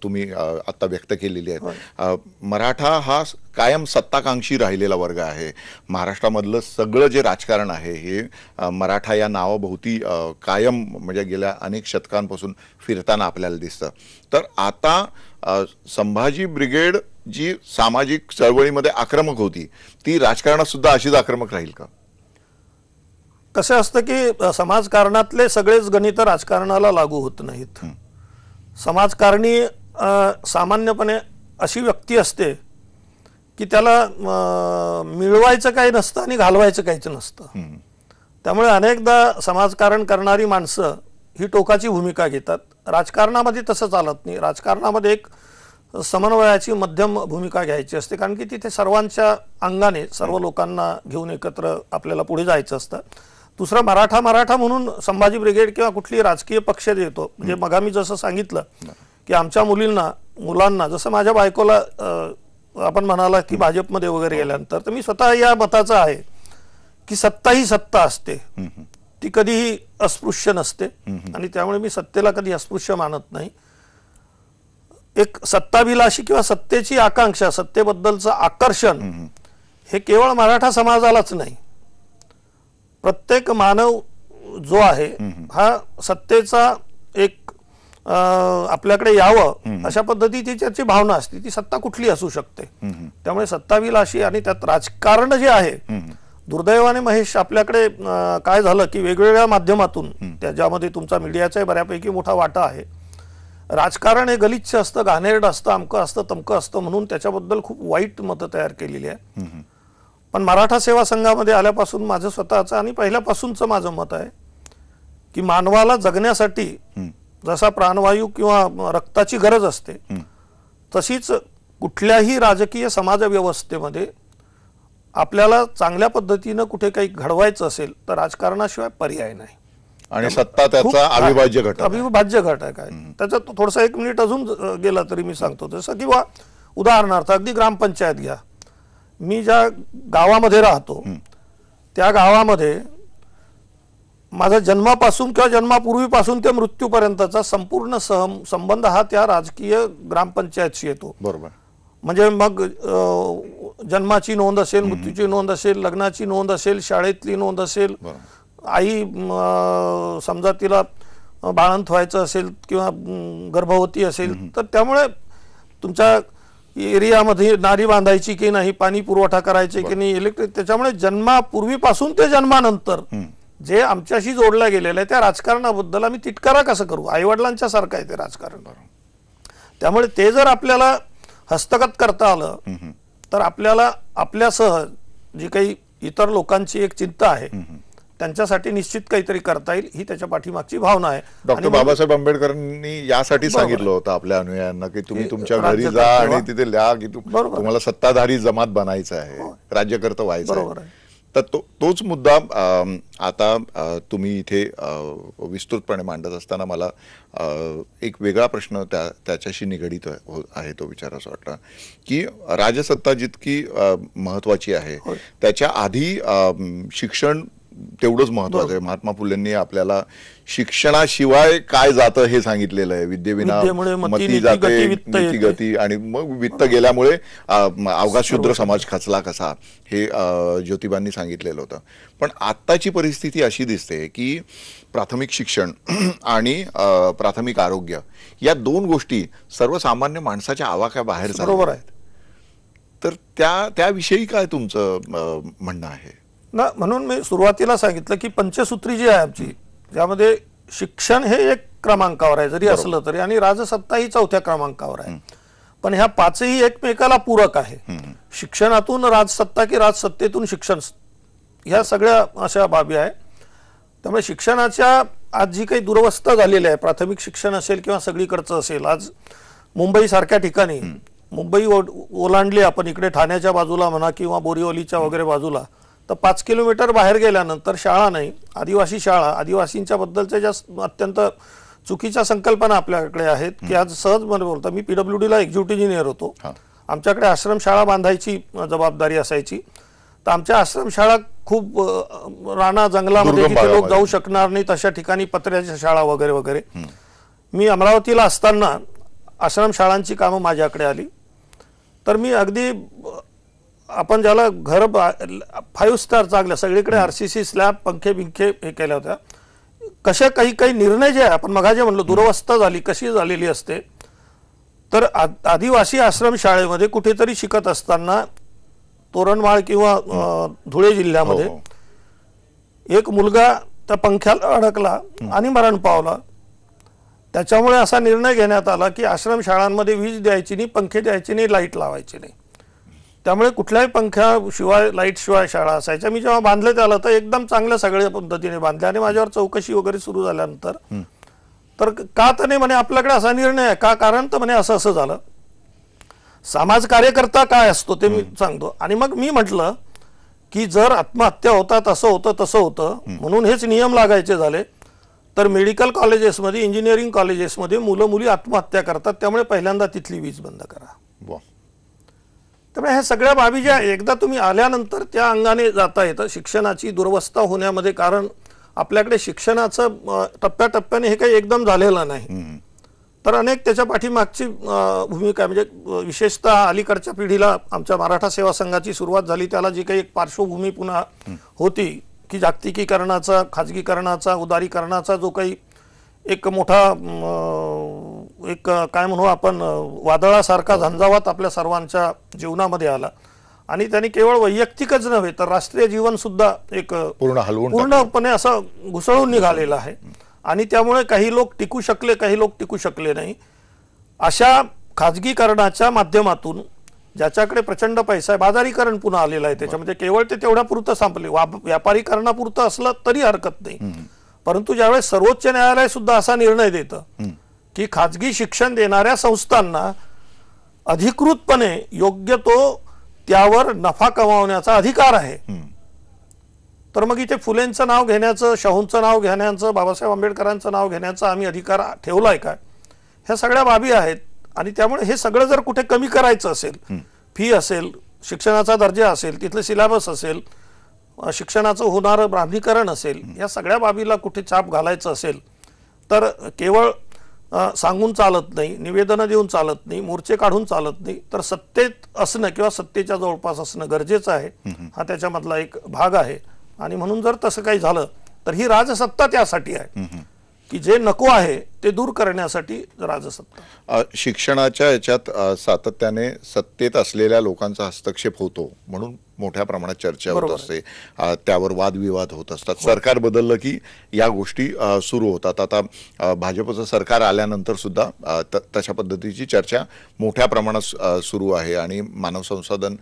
तुम्ही आता व्यक्त केलेली आहे. मराठा हा कायम सत्ताकांक्षी राहिलेला वर्ग आहे. महाराष्ट्रामधलं सगळं जे राजकारण आहे हे मराठा या नावाभोवती कायम म्हणजे गेल्या अनेक शतकांपासून फिरताना आपल्याला दिसतं. तर आता संभाजी ब्रिगेड जी सामाजिक चळवळीमध्ये आक्रमक होती ती राजकारणात सुद्धा अशीच आक्रमक राहील का? कसं असतं की समाजकारणातले सगळेच गणित राजकारणाला लागू होत नाहीत. समाजकारणी सामान्यपणे अशी व्यक्ती असते की त्याला मिळवायचं काही नसतं आणि घालवायचं काहीच नसतं. त्यामुळे अनेकदा समाजकारण करणारी माणसं ही टोकाची भूमिका घेतात. राजकारणामध्ये तसं चालत नाही. राजकारणामध्ये एक समन्वयाची मध्यम भूमिका घ्यायची असते, कारण की तिथे सर्वांच्या अंगाने सर्व लोकांना घेऊन एकत्र आपल्याला पुढे जायचं असतं. दुसरं मराठा म्हणून संभाजी ब्रिगेड किंवा कुठली राजकीय पक्ष देतो. म्हणजे मग मी जसं सांगितलं की आमच्या मुलांना जसं माझ्या बायकोला आपण म्हणाला की भाजपमध्ये वगैरे गेल्यानंतर, तर मी स्वतः या मताचा आहे की सत्ता ही सत्ता असते, ती कधीही अस्पृश्य नसते आणि त्यामुळे मी सत्तेला कधी अस्पृश्य मानत नाही. एक सत्ताभिलाषी किंवा सत्तेची आकांक्षा, सत्तेबद्दलचं आकर्षण हे केवळ मराठा समाजालाच नाही, प्रत्येक मानव जो आहे हा सत्तेचा एक आपल्याकडे यावं अशा पद्धतीची त्याची भावना असते. ती सत्ता कुठली असू शकते. त्यामुळे सत्ताभिलाषी आणि त्यात राजकारण जे आहे, दुर्दैवाने महेश आपल्याकडे काय झालं की वेगवेगळ्या माध्यमातून, त्याच्यामध्ये तुमचा मीडियाचाही बऱ्यापैकी मोठा वाटा आहे, राजकारण हे गलिच्छ असतं, घाणेरडं असतं, अमकं असतं, तमकं असतं म्हणून त्याच्याबद्दल खूप वाईट मतं तयार केलेली आहे. पण मराठा सेवा संघामध्ये आल्यापासून माझं स्वतःचं आणि पहिल्यापासूनचं माझं मत आहे की मानवाला जगण्यासाठी जसा प्राणवायू किंवा रक्ताची गरज असते तशीच कुठल्याही राजकीय समाज व्यवस्थेमध्ये आपल्याला चांगल्या पद्धतीनं कुठे काही घडवायचं असेल तर राजकारणाशिवाय पर्याय नाही. आणि सत्ता त्याचा अविभाज्य घटक आहे. त्याच्यात थोडंसं 1 मिनिट अजून गेला तरी मी सांगतो. जसं किंवा उदाहरणार्थ अगदी ग्रामपंचायत घ्या. मी ज्या गावामध्ये राहतो त्या गावामध्ये माझा जन्मापासून किंवा जन्मापूर्वीपासून ते मृत्यूपर्यंतचा संपूर्ण संबंध हा त्या राजकीय ग्रामपंचायतशी येतो. बरोबर. म्हणजे मग जन्माची नोंद असेल, मृत्यूची नोंद असेल, लग्नाची नोंद असेल, शाळेतली नोंद असेल, आई समजा तिला बाळंत व्हायचं असेल किंवा गर्भवती असेल तर त्यामुळे तुमच्या एरियामध्ये नारी बांधायची की नाही, पाणी पुरवठा करायचे की नाही, इलेक्ट्रिक, त्याच्यामुळे जन्मापूर्वीपासून ते जन्मानंतर जे आमच्याशी जोडलं गेलेलं आहे त्या राजकारणाबद्दल आम्ही तिटकारा कसं करू. आईवडिलांच्या सारखं आहे ते राजकारण. त्यामुळे ते जर आपल्याला हस्तगत करता आलं तर आपल्याला आपल्यासह जी काही इतर लोकांची एक चिंता आहे त्यांच्यासाठी निश्चित काहीतरी करता येईल ही त्याच्या पाठीमागची भावना आहे. डॉक्टर बाबासाहेब आंबेडकरांनी यासाठी सांगितलं होतं आपल्या अनुयायांना की तुम्ही तुमच्या घरी जा आणि तिथे लिहा की तुम्हाला सत्ताधारी जमात बनायचं आहे, राज्यकर्ता व्हायचं आहे. तर तोच मुद्दा आता तुम्ही इथे विस्तृतपणे मांडत असताना मला एक वेगळा प्रश्न त्याच्याशी निगडीत आहे तो विचारायचा वाटला की राजसत्ता जितकी महत्वाची आहे त्याच्या आधी शिक्षण तेवढंच महत्वाचं आहे. महात्मा फुलेंनी आपल्याला शिक्षणाशिवाय काय जातं हे सांगितलेलं आहे. विद्येविना मती जाते, नीती गती, आणि मग वित्त गेल्यामुळे अवघा शूद्र समाज खचला कसा हे ज्योतिबांनी सांगितलेलं होतं. पण आत्ताची परिस्थिती अशी दिसते की प्राथमिक शिक्षण आणि प्राथमिक आरोग्य या 2 गोष्टी सर्वसामान्य माणसाच्या आवाक्याबाहेर चालल्या आहेत. तर त्याविषयी काय तुमचं म्हणणं आहे ना? म्हणून मी सुरुवातीला सांगितलं की पंचसूत्री जी आहे आमची ज्यामध्ये शिक्षण हे 1 क्रमांकावर आहे जरी असलं तरी, आणि राजसत्ता ही 4थ्या क्रमांकावर आहे. पण ह्या 5ही एकमेकाला पूरक आहे. शिक्षणातून राजसत्ता की राजसत्तेतून शिक्षण, ह्या सगळ्या अशा बाबी आहे. त्यामुळे शिक्षणाच्या आज जी काही दुरवस्था झालेली आहे, प्राथमिक शिक्षण असेल किंवा सगळीकडचं असेल, आज मुंबई सारख्या ठिकाणी, मुंबई ओलांडली आपण इकडे ठाण्याच्या बाजूला म्हणा किंवा बोरिवलीच्या वगैरे बाजूला, तर 5 किलोमीटर बाहेर गेल्यानंतर शाळा नाही, आदिवासी शाळा, आदिवासींच्या बद्दलच्या ज्या अत्यंत चुकीच्या संकल्पना आपल्याकडे आहेत की आज सहज मला बोलता, मी PWDला एक्झिक्युटिव्ह इंजिनियर होतो. आमच्याकडे आश्रमशाळा बांधायची जबाबदारी असायची. तर आमच्या आश्रमशाळा खूप राणा जंगलामध्ये जिथे लोक जाऊ शकणार नाही तशा ठिकाणी पत्र्याच्या शाळा वगैरे वगैरे. मी अमरावतीला असताना आश्रमशाळांची कामं माझ्याकडे आली. तर मी अगदी आपण ज्याला घर 5 स्टार चांगल्या सगळीकडे RCC स्लॅब, पंखे बिंखे हे केल्या होत्या. कशा काही निर्णय जे आपण मगाजे म्हणलो दुरवस्था झाली कशी झालेली असते. तर आदिवासी आश्रमशाळेमध्ये कुठेतरी शिकत असताना तोरणमाळ किंवा धुळे जिल्ह्यामध्ये एक मुलगा त्या पंख्याला अडकला आणि मरण पावला. त्याच्यामुळे असा निर्णय घेण्यात आला की आश्रमशाळांमध्ये वीज द्यायची नाही, पंखे द्यायचे नाही, लाईट लावायची नाही. त्यामुळे कुठल्याही पंख्याशिवाय, लाईट शिवाय शाळा असायच्या. मी जेव्हा बांधले त्याला तर एकदम चांगल्या सगळ्या पद्धतीने बांधल्या. आणि माझ्यावर चौकशी वगैरे सुरू झाल्यानंतर तर का तर नाही म्हणे आपल्याकडे असा निर्णय आहे का, कारण तर म्हणे असं असं झालं. समाज कार्यकर्ता काय असतो ते मी सांगतो. आणि मग मी म्हटलं की जर आत्महत्या होतात असं होतं तसं होतं म्हणून हेच नियम लागायचे झाले तर मेडिकल कॉलेजेसमध्ये, इंजिनिअरिंग कॉलेजेसमध्ये मुलं मुली आत्महत्या करतात. त्यामुळे पहिल्यांदा तिथली वीज बंद करा. त्यामुळे ह्या सगळ्या बाबी ज्या एकदा तुम्ही आल्यानंतर त्या अंगाने जाता येतं. शिक्षणाची दुरवस्था होण्यामध्ये कारण आपल्याकडे शिक्षणाचं टप्प्याटप्प्याने हे काही एकदम झालेलं नाही. तर अनेक त्याच्या पाठीमागची भूमिका म्हणजे विशेषतः अलीकडच्या पिढीला आमच्या मराठा सेवा संघाची सुरुवात झाली त्याला जी काही एक पार्श्वभूमी पुन्हा होती की जागतिकीकरणाचा, खाजगीकरणाचा, उदारीकरणाचा जो काही एक मोठा एक काय म्हणू आपण वादळासारखा झंझावात आपल्या सर्वांच्या जीवनामध्ये आला. आणि त्यांनी केवळ वैयक्तिकच नव्हे तर राष्ट्रीय जीवन सुद्धा एक पूर्णपणे असं घुसळून निघालेलं आहे. आणि त्यामुळे काही लोक टिकू शकले, काही लोक टिकू शकले नाही. अशा खाजगीकरणाच्या माध्यमातून ज्याच्याकडे प्रचंड पैसा आहे, बाजारीकरण पुन्हा आलेलं आहे त्याच्यामध्ये. केवळ ते तेवढ्या पुरतं संपले, व्यापारीकरणापुरतं असलं तरी हरकत नाही. परंतु ज्यावेळेस सर्वोच्च न्यायालय सुद्धा असा निर्णय देतं की खाजगी शिक्षण देणाऱ्या संस्थांना अधिकृतपणे योग्य तो त्यावर नफा कमावण्याचा अधिकार आहे, तर मग इथे फुलेंचं नाव घेण्याचं, शाहूंचं नाव घेण्याचं, बाबासाहेब आंबेडकरांचं नाव घेण्याचा आम्ही अधिकार ठेवलाय का? ह्या सगळ्या बाबी आहेत. आणि त्यामुळे हे सगळं जर कुठे कमी करायचं असेल, फी असेल, शिक्षणाचा दर्जा असेल, तिथलं सिलेबस असेल, शिक्षणाचं होणारं ब्राह्मीकरण असेल, या सगळ्या बाबीला कुठे चाप घालायचं असेल तर केवळ सांगून चालत नाही, निवेदनं देऊन चालत नाही, मोर्चे काढून चालत नाही, तर सत्तेत असणं किंवा सत्तेच्या जवळपास असणं गरजेचं आहे. हा त्याच्यामधला एक भाग आहे. आणि म्हणून जर तसं काही झालं तर ही राजसत्ता त्यासाठी आहे की जे नको आहे ते दूर करण्यासाठी राजसत्ता. शिक्षणाच्या याच्यात सातत्याने सत्तेत असलेल्या लोकांचा हस्तक्षेप होतो म्हणून मोठ्या प्रमाणात चर्चा होत असते, त्यावर वादविवाद होत असतात. सरकार बदललं की या गोष्टी सुरू होतात. आता भाजपचं सरकार आल्यानंतर सुद्धा तशा पद्धतीची चर्चा मोठ्या प्रमाणात सुरू आहे आणि मानव संसाधन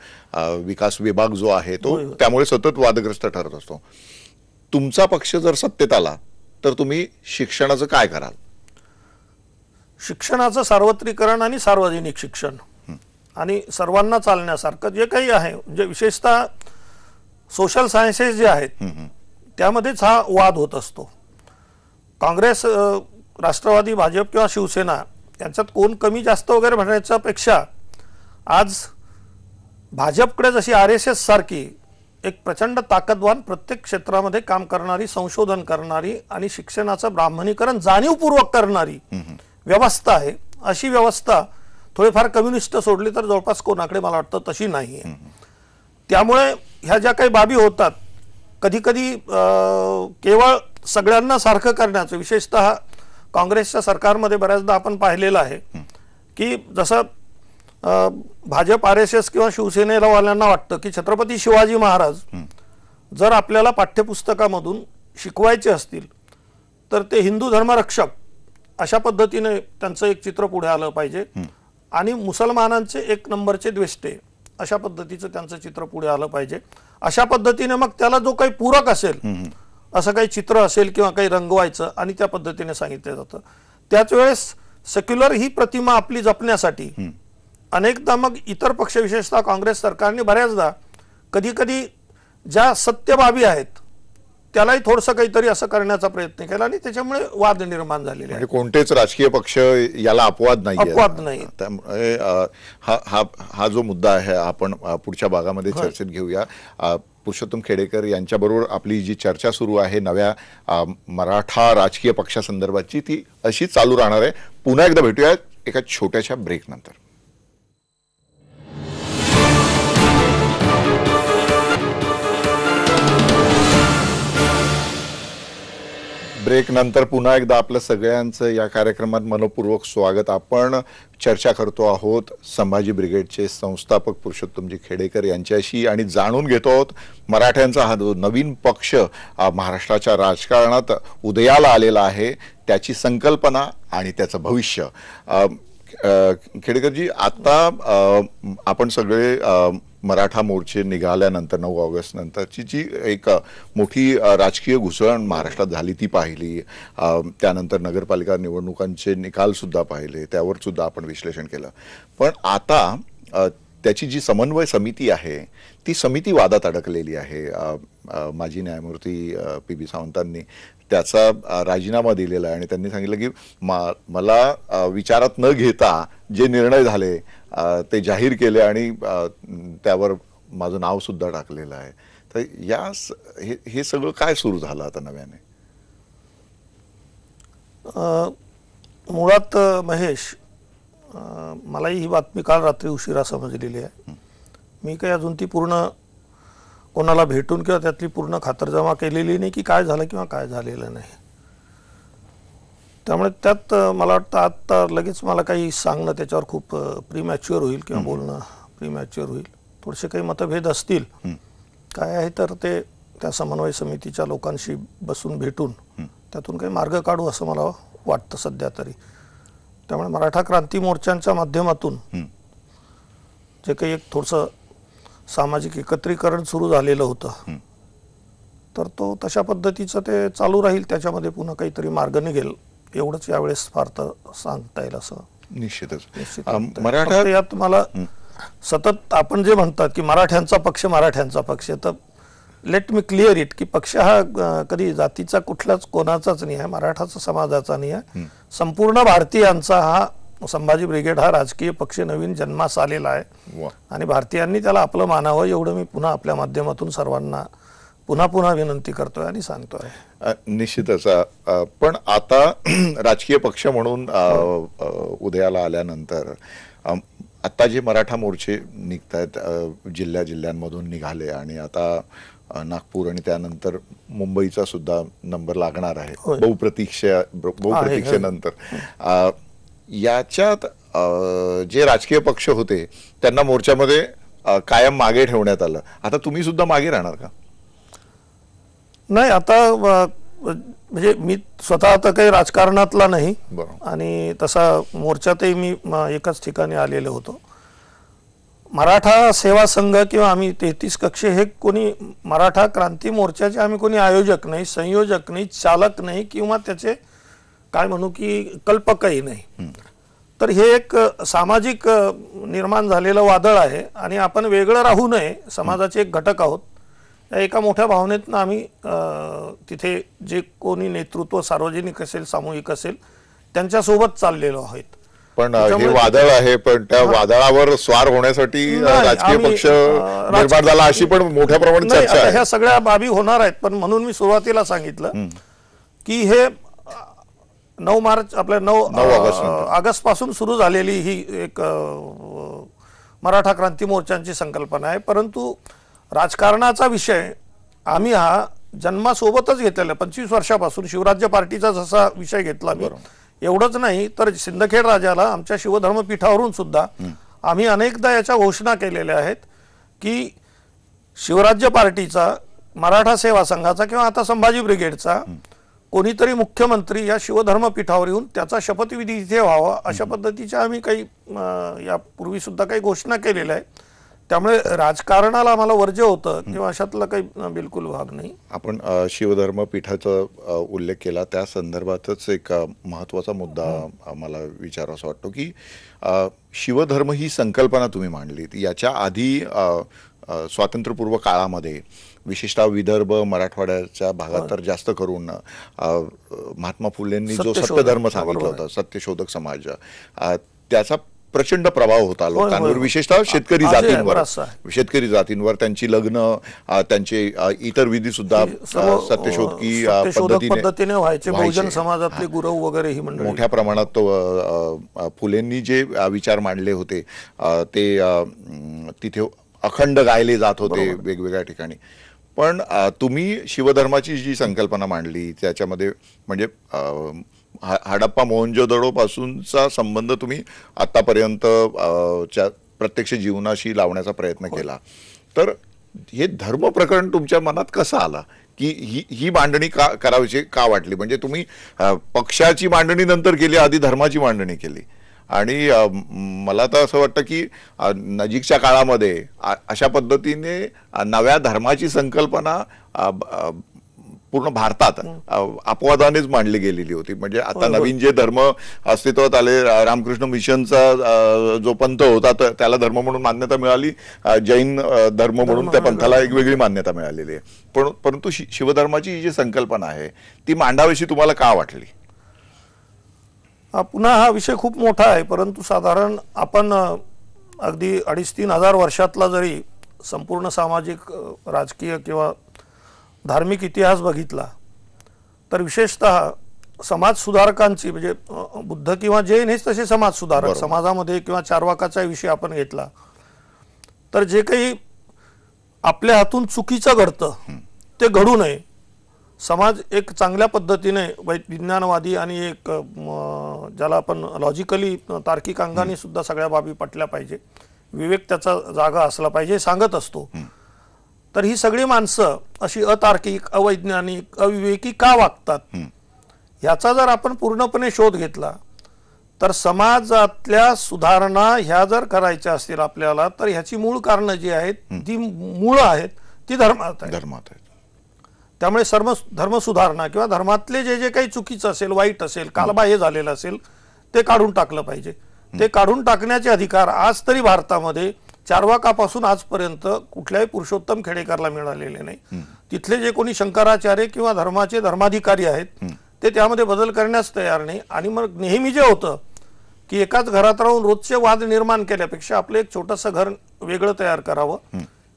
विकास विभाग जो आहे तो त्यामुळे सतत वादग्रस्त ठरत असतो. तुमचा पक्ष जर सत्तेत आला तर तुम्ही शिक्षणाचं काय कराल? शिक्षणाचं सार्वत्रिकरण आणि सार्वजनिक शिक्षण आणि सर्वांना चालण्यासारखं जे काही आहे, जे विशेषतः सोशल सायन्सेस जे आहेत त्यामध्येच हा वाद होत असतो. काँग्रेस, राष्ट्रवादी, भाजप किंवा शिवसेना यांच्यात कोण कमी जास्त वगैरे म्हणण्याच्या पेक्षा आज भाजपकडे जशी RSS सारखी एक प्रचंड ताकदवान प्रत्येक क्षेत्रामध्ये काम करणारी, संशोधन करणारी आणि शिक्षणाचं ब्राह्मणीकरण जाणीवपूर्वक करणारी व्यवस्था आहे, अशी व्यवस्था थोडेफार कम्युनिस्ट सोडली तर जवळपास कोणाकडे मला वाटतं तशी नाही आहे. त्यामुळे ह्या ज्या काही बाबी होतात कधी कधी केवळ सगळ्यांना सारखं करण्याचं, विशेषतः काँग्रेसच्या सरकारमध्ये बऱ्याचदा आपण पाहिलेलं आहे की जसं भाजप, RSS किंवा शिवसेनेला वाल्यांना वाटतं की छत्रपती शिवाजी महाराज जर आपल्याला पाठ्यपुस्तकामधून शिकवायचे असतील तर ते हिंदू धर्मरक्षक अशा पद्धतीने त्यांचं एक चित्र पुढे आलं पाहिजे आणि मुसलमानांचे एक नंबरचे द्वेष्टे अशा पद्धतीचं त्यांचं चित्र पुढे आलं पाहिजे. अशा पद्धतीने मग त्याला जो काही पूरक असेल असं काही चित्र असेल किंवा काही रंगवायचं आणि त्या पद्धतीने सांगितलं जातं. त्याच वेळेस सेक्युलर ही प्रतिमा आपली जपण्यासाठी अनेकदा मग इतर पक्ष, विशेषतः काँग्रेस सरकारने बऱ्याचदा कधी कधी ज्या सत्य बाबी आहेत त्यालाही थोडंसं काहीतरी असं करण्याचा प्रयत्न केला आणि त्याच्यामुळे वाद निर्माण झालेले आहेत. कोणतेच राजकीय पक्ष याला अपवाद नाही. त्यामुळे हा जो मुद्दा आहे आपण पुढच्या भागामध्ये चर्चेत घेऊया. पुरुषोत्तम खेडेकर यांच्याबरोबर आपली जी चर्चा सुरू आहे नव्या मराठा राजकीय पक्षासंदर्भातची ती अशी चालू राहणार आहे. पुन्हा एकदा भेटूया एका छोट्याशा ब्रेक नंतर. ब्रेक नंतर पुन्हा एकदा आपलं सगळ्यांचं या कार्यक्रमात मनपूर्वक स्वागत. आपण चर्चा करतो आहोत संभाजी ब्रिगेडचे संस्थापक पुरुषोत्तमजी खेडेकर यांच्याशी आणि जाणून घेतो आहोत मराठ्यांचा हा जो नवीन पक्ष महाराष्ट्राच्या राजकारणात उदयाला आलेला आहे त्याची संकल्पना आणि त्याचं भविष्य. खेडेकरजी, आता आपण सगळे मराठा मोर्चे निघाल्यानंतर 9 ऑगस्ट नंतरची जी एक मोठी राजकीय घुसळण महाराष्ट्रात झाली ती पाहिली. त्यानंतर नगरपालिका निवडणुकांचे निकाल सुद्धा पाहिले, त्यावर सुद्धा आपण विश्लेषण केलं. पण आता त्याची जी समन्वय समिती आहे ती समिती वादात अडकलेली आहे. माजी न्यायमूर्ती PB सावंतांनी त्याचा राजीनामा दिलेला आहे आणि त्यांनी सांगितलं की मला विचारात न घेता जे निर्णय झाले ते जाहीर केले आणि त्यावर माझं नाव सुद्धा टाकलेलं आहे. तर हे सगळं काय सुरू झालं आता नव्याने? मुळात महेश, मलाही ही बातमी काल रात्री उशिरा समजलेली आहे. मी काही अजून ती पूर्ण कोणाला भेटून किंवा त्यातली पूर्ण खातरजमा केलेली नाही की काय झालं किंवा काय झालेलं नाही. त्यामुळे त्यात मला वाटतं आता लगेच मला काही सांगणं त्याच्यावर खूप प्रीमॅच्युअर होईल किंवा बोलणं प्रीमॅच्युअर होईल. थोडेसे काही मतभेद असतील काय आहे तर ते त्या समन्वय समितीच्या लोकांशी बसून भेटून त्यातून काही मार्ग काढू असं मला वाटतं सध्या तरी. त्यामुळे मराठा क्रांती मोर्चांच्या माध्यमातून जे काही एक थोडंसं सामाजिक एकत्रीकरण सुरू झालेलं होतं तर तो तशा पद्धतीचं ते चालू राहील, त्याच्यामध्ये पुन्हा काहीतरी मार्ग निघेल, एवढंच यावेळेस फार तर सांगता येईल असं. निश्चितच मराठा यात मला सतत आपण जे म्हणतात की मराठ्यांचा पक्ष, तर लेट मी क्लिअर इट की पक्ष हा कधी जातीचा कुठलाच कोणाचाच नाही आहे, मराठाचा समाजाचा नाही आहे, संपूर्ण भारतीयांचा हा संभाजी ब्रिगेड हा राजकीय पक्ष नवीन जन्मास आलेला आहे आणि भारतीयांनी त्याला आपलं मानावं एवढं मी पुन्हा आपल्या माध्यमातून सर्वांना पुन्हा विनंती करतोय आणि सांगतोय. निश्चितच. पण आता राजकीय पक्ष म्हणून उदयाला आल्यानंतर आता जे मराठा मोर्चे निघत आहेत जिल्ह्यांमधून निघाले आणि आता नागपूर आणि त्यानंतर मुंबईचा सुद्धा नंबर लागणार आहे बहुप्रतीक्षेनंतर. याच्यात जे राजकीय पक्ष होते त्यांना मोर्चामध्ये कायम मागे ठेवण्यात आलं. आता तुम्ही सुद्धा मागे राहणार का? नाही, आता म्हणजे मी स्वतः आता काही राजकारणातला नाही आणि तसा मोर्चातही मी एकाच ठिकाणी आलेलो होतो. मराठा सेवा संघ किंवा आम्ही 33 कक्ष हे कोणी मराठा क्रांती मोर्चाचे आम्ही कोणी आयोजक नाही, संयोजक नाही, चालक नाही किंवा त्याचे काय म्हणू की कल्पकही नाही. तर हे एक सामाजिक निर्माण झालेलं वादळ आहे आणि आपण वेगळं राहू नये, समाजाचे एक घटक आहोत या एका मोठ्या भावनेतनं आम्ही तिथे जे कोणी नेतृत्व सार्वजनिक असेल सामूहिक असेल त्यांच्यासोबत चाललेलो आहोत. पण हे वादळ आहे, पण त्या वादळावर स्वार होण्यासाठी राजकीय पक्ष निर्माण झाला अशी पण मोठ्या प्रमाणात चर्चा आहे. ह्या सगळ्या बाबी होणार आहेत, पण म्हणून मी सुरुवातीला सांगितलं की हे 9 मार्च आपल्या 9 ऑगस्ट पासून सुरू झालेली ही एक मराठा क्रांती मोर्चांची संकल्पना आहे. परंतु राजकारणाचा विषय आम्ही हा जन्मासोबतच घेतलेला 25 वर्षापासून शिवराज्य पार्टीचा जसा विषय घेतला मी, एवढंच नाही तर सिंदखेड राजाला आमच्या शिवधर्म पीठावरून सुद्धा आम्ही अनेकदा याच्या घोषणा केलेल्या आहेत की शिवराज्य पार्टीचा, मराठा सेवा संघाचा किंवा आता संभाजी ब्रिगेडचा कोणीतरी मुख्यमंत्री या शिवधर्म पीठावर येऊन त्याचा शपथविधी इथे व्हावा अशा पद्धतीच्या आम्ही काही यापूर्वी सुद्धा काही घोषणा केलेल्या आहेत. त्यामुळे राजकारणाला आम्हाला वर्ज्य होतं किंवा अशातला काही बिलकुल भाग नाही. आपण शिवधर्म पीठाचा उल्लेख केला, त्या संदर्भातच एक महत्त्वाचा मुद्दा मला विचारावासा वाटतो की शिवधर्म ही संकल्पना तुम्ही मांडली, याच्या आधी स्वातंत्र्यपूर्व काळामध्ये विशेषतः विदर्भ मराठवाड्याच्या भागात तर जास्त करून महात्मा फुलेंनी जो सत्यधर्म सांगितला होता, सत्यशोधक समाज, त्याचा प्रचंड प्रभाव होता लोकांवर, विशेषतः शेतकरी जातींवर त्यांची लग्न, त्यांचे इतर विधी सुद्धा सत्यशोधकी पद्धतीने व्हायचे. बहुजन समाजातले गुरव वगैरे ही मंडळी मोठ्या प्रमाणात फुलेंनी जे विचार मांडले होते ते तिथे अखंड गायले जात होते वेगवेगळ्या ठिकाणी. पण तुम्ही शिवधर्माची जी संकल्पना मांडली त्याच्यामध्ये म्हणजे हडप्पा मोहनजोदडो पासूनचा संबंध तुम्ही आतापर्यंत प्रत्यक्ष जीवनाशी लावण्याचा प्रयत्न केला. तर हे धर्म प्रकरण तुमच्या मनात कसं आला की ही मांडणी करावीची का वाटली? म्हणजे तुम्ही पक्षाची मांडणी नंतर केली, आधी धर्माची मांडणी केली. आणि मला तर असं वाटतं की नजीकच्या काळामध्ये अशा पद्धतीने नव्या धर्माची संकल्पना पूर्ण भारतात अपवादानेच मांडली गेलेली होती. म्हणजे आता नवीन जे धर्म अस्तित्वात आले, रामकृष्ण मिशनचा जो पंथ होता त्याला धर्म म्हणून मान्यता मिळाली, जैन धर्म म्हणून त्या पंथाला एक वेगळी मान्यता मिळालेली आहे. परंतु शिवधर्माची जी संकल्पना आहे ती मांडावीशी तुम्हाला का वाटली? पुन्हा हा विषय खूप मोठा आहे, परंतु साधारण आपण अगदी 2,500-3 हजार वर्षातला जरी संपूर्ण सामाजिक, राजकीय किंवा धार्मिक इतिहास बघितला तर विशेषतः समाज सुधारकांची, म्हणजे बुद्ध किंवा जैन हेच तसे समाज सुधारक, समाजामध्ये किंवा चार्वाकाचा विषय आपण घेतला तर जे काही आपल्या हातून चुकीचं घडतं ते घडू नये, समाज एक चांगल्या पद्धतीने विज्ञानवादी आणि एक ज्याला आपण लॉजिकली तार्किक अंगाने सुद्धा सगळ्या बाबी पटल्या पाहिजे, विवेक त्याचा जागा असला पाहिजे सांगत असतो. तर ही सगळी माणसं अशी अतार्किक, अवैज्ञानिक, अविवेकी का वागतात ह्याचा जर आपण पूर्णपणे शोध घेतला तर समाजातल्या सुधारणा ह्या जर करायच्या असतील आपल्याला तर ह्याची मूळ कारणं जी आहेत ती मूळ आहेत ती धर्मात आहेत. त्यामुळे सर्व धर्मसुधारणा किंवा धर्मातले जे जे काही चुकीचं असेल, वाईट असेल, कालबाह्य झालेलं असेल, ते काढून टाकलं पाहिजे. ते काढून टाकण्याचे अधिकार आज तरी भारतामध्ये चार्वाकापासून आजपर्यंत कुठल्याही पुरुषोत्तम खेडेकरला मिळालेले नाही. तिथले जे कोणी शंकराचार्य किंवा धर्माचे धर्माधिकारी आहेत ते त्यामध्ये बदल करण्यास तयार नाही. आणि मग नेहमी जे होतं की एकाच घरात राहून रोजचे वाद निर्माण केल्यापेक्षा आपलं एक छोटंसं घर वेगळं तयार करावं.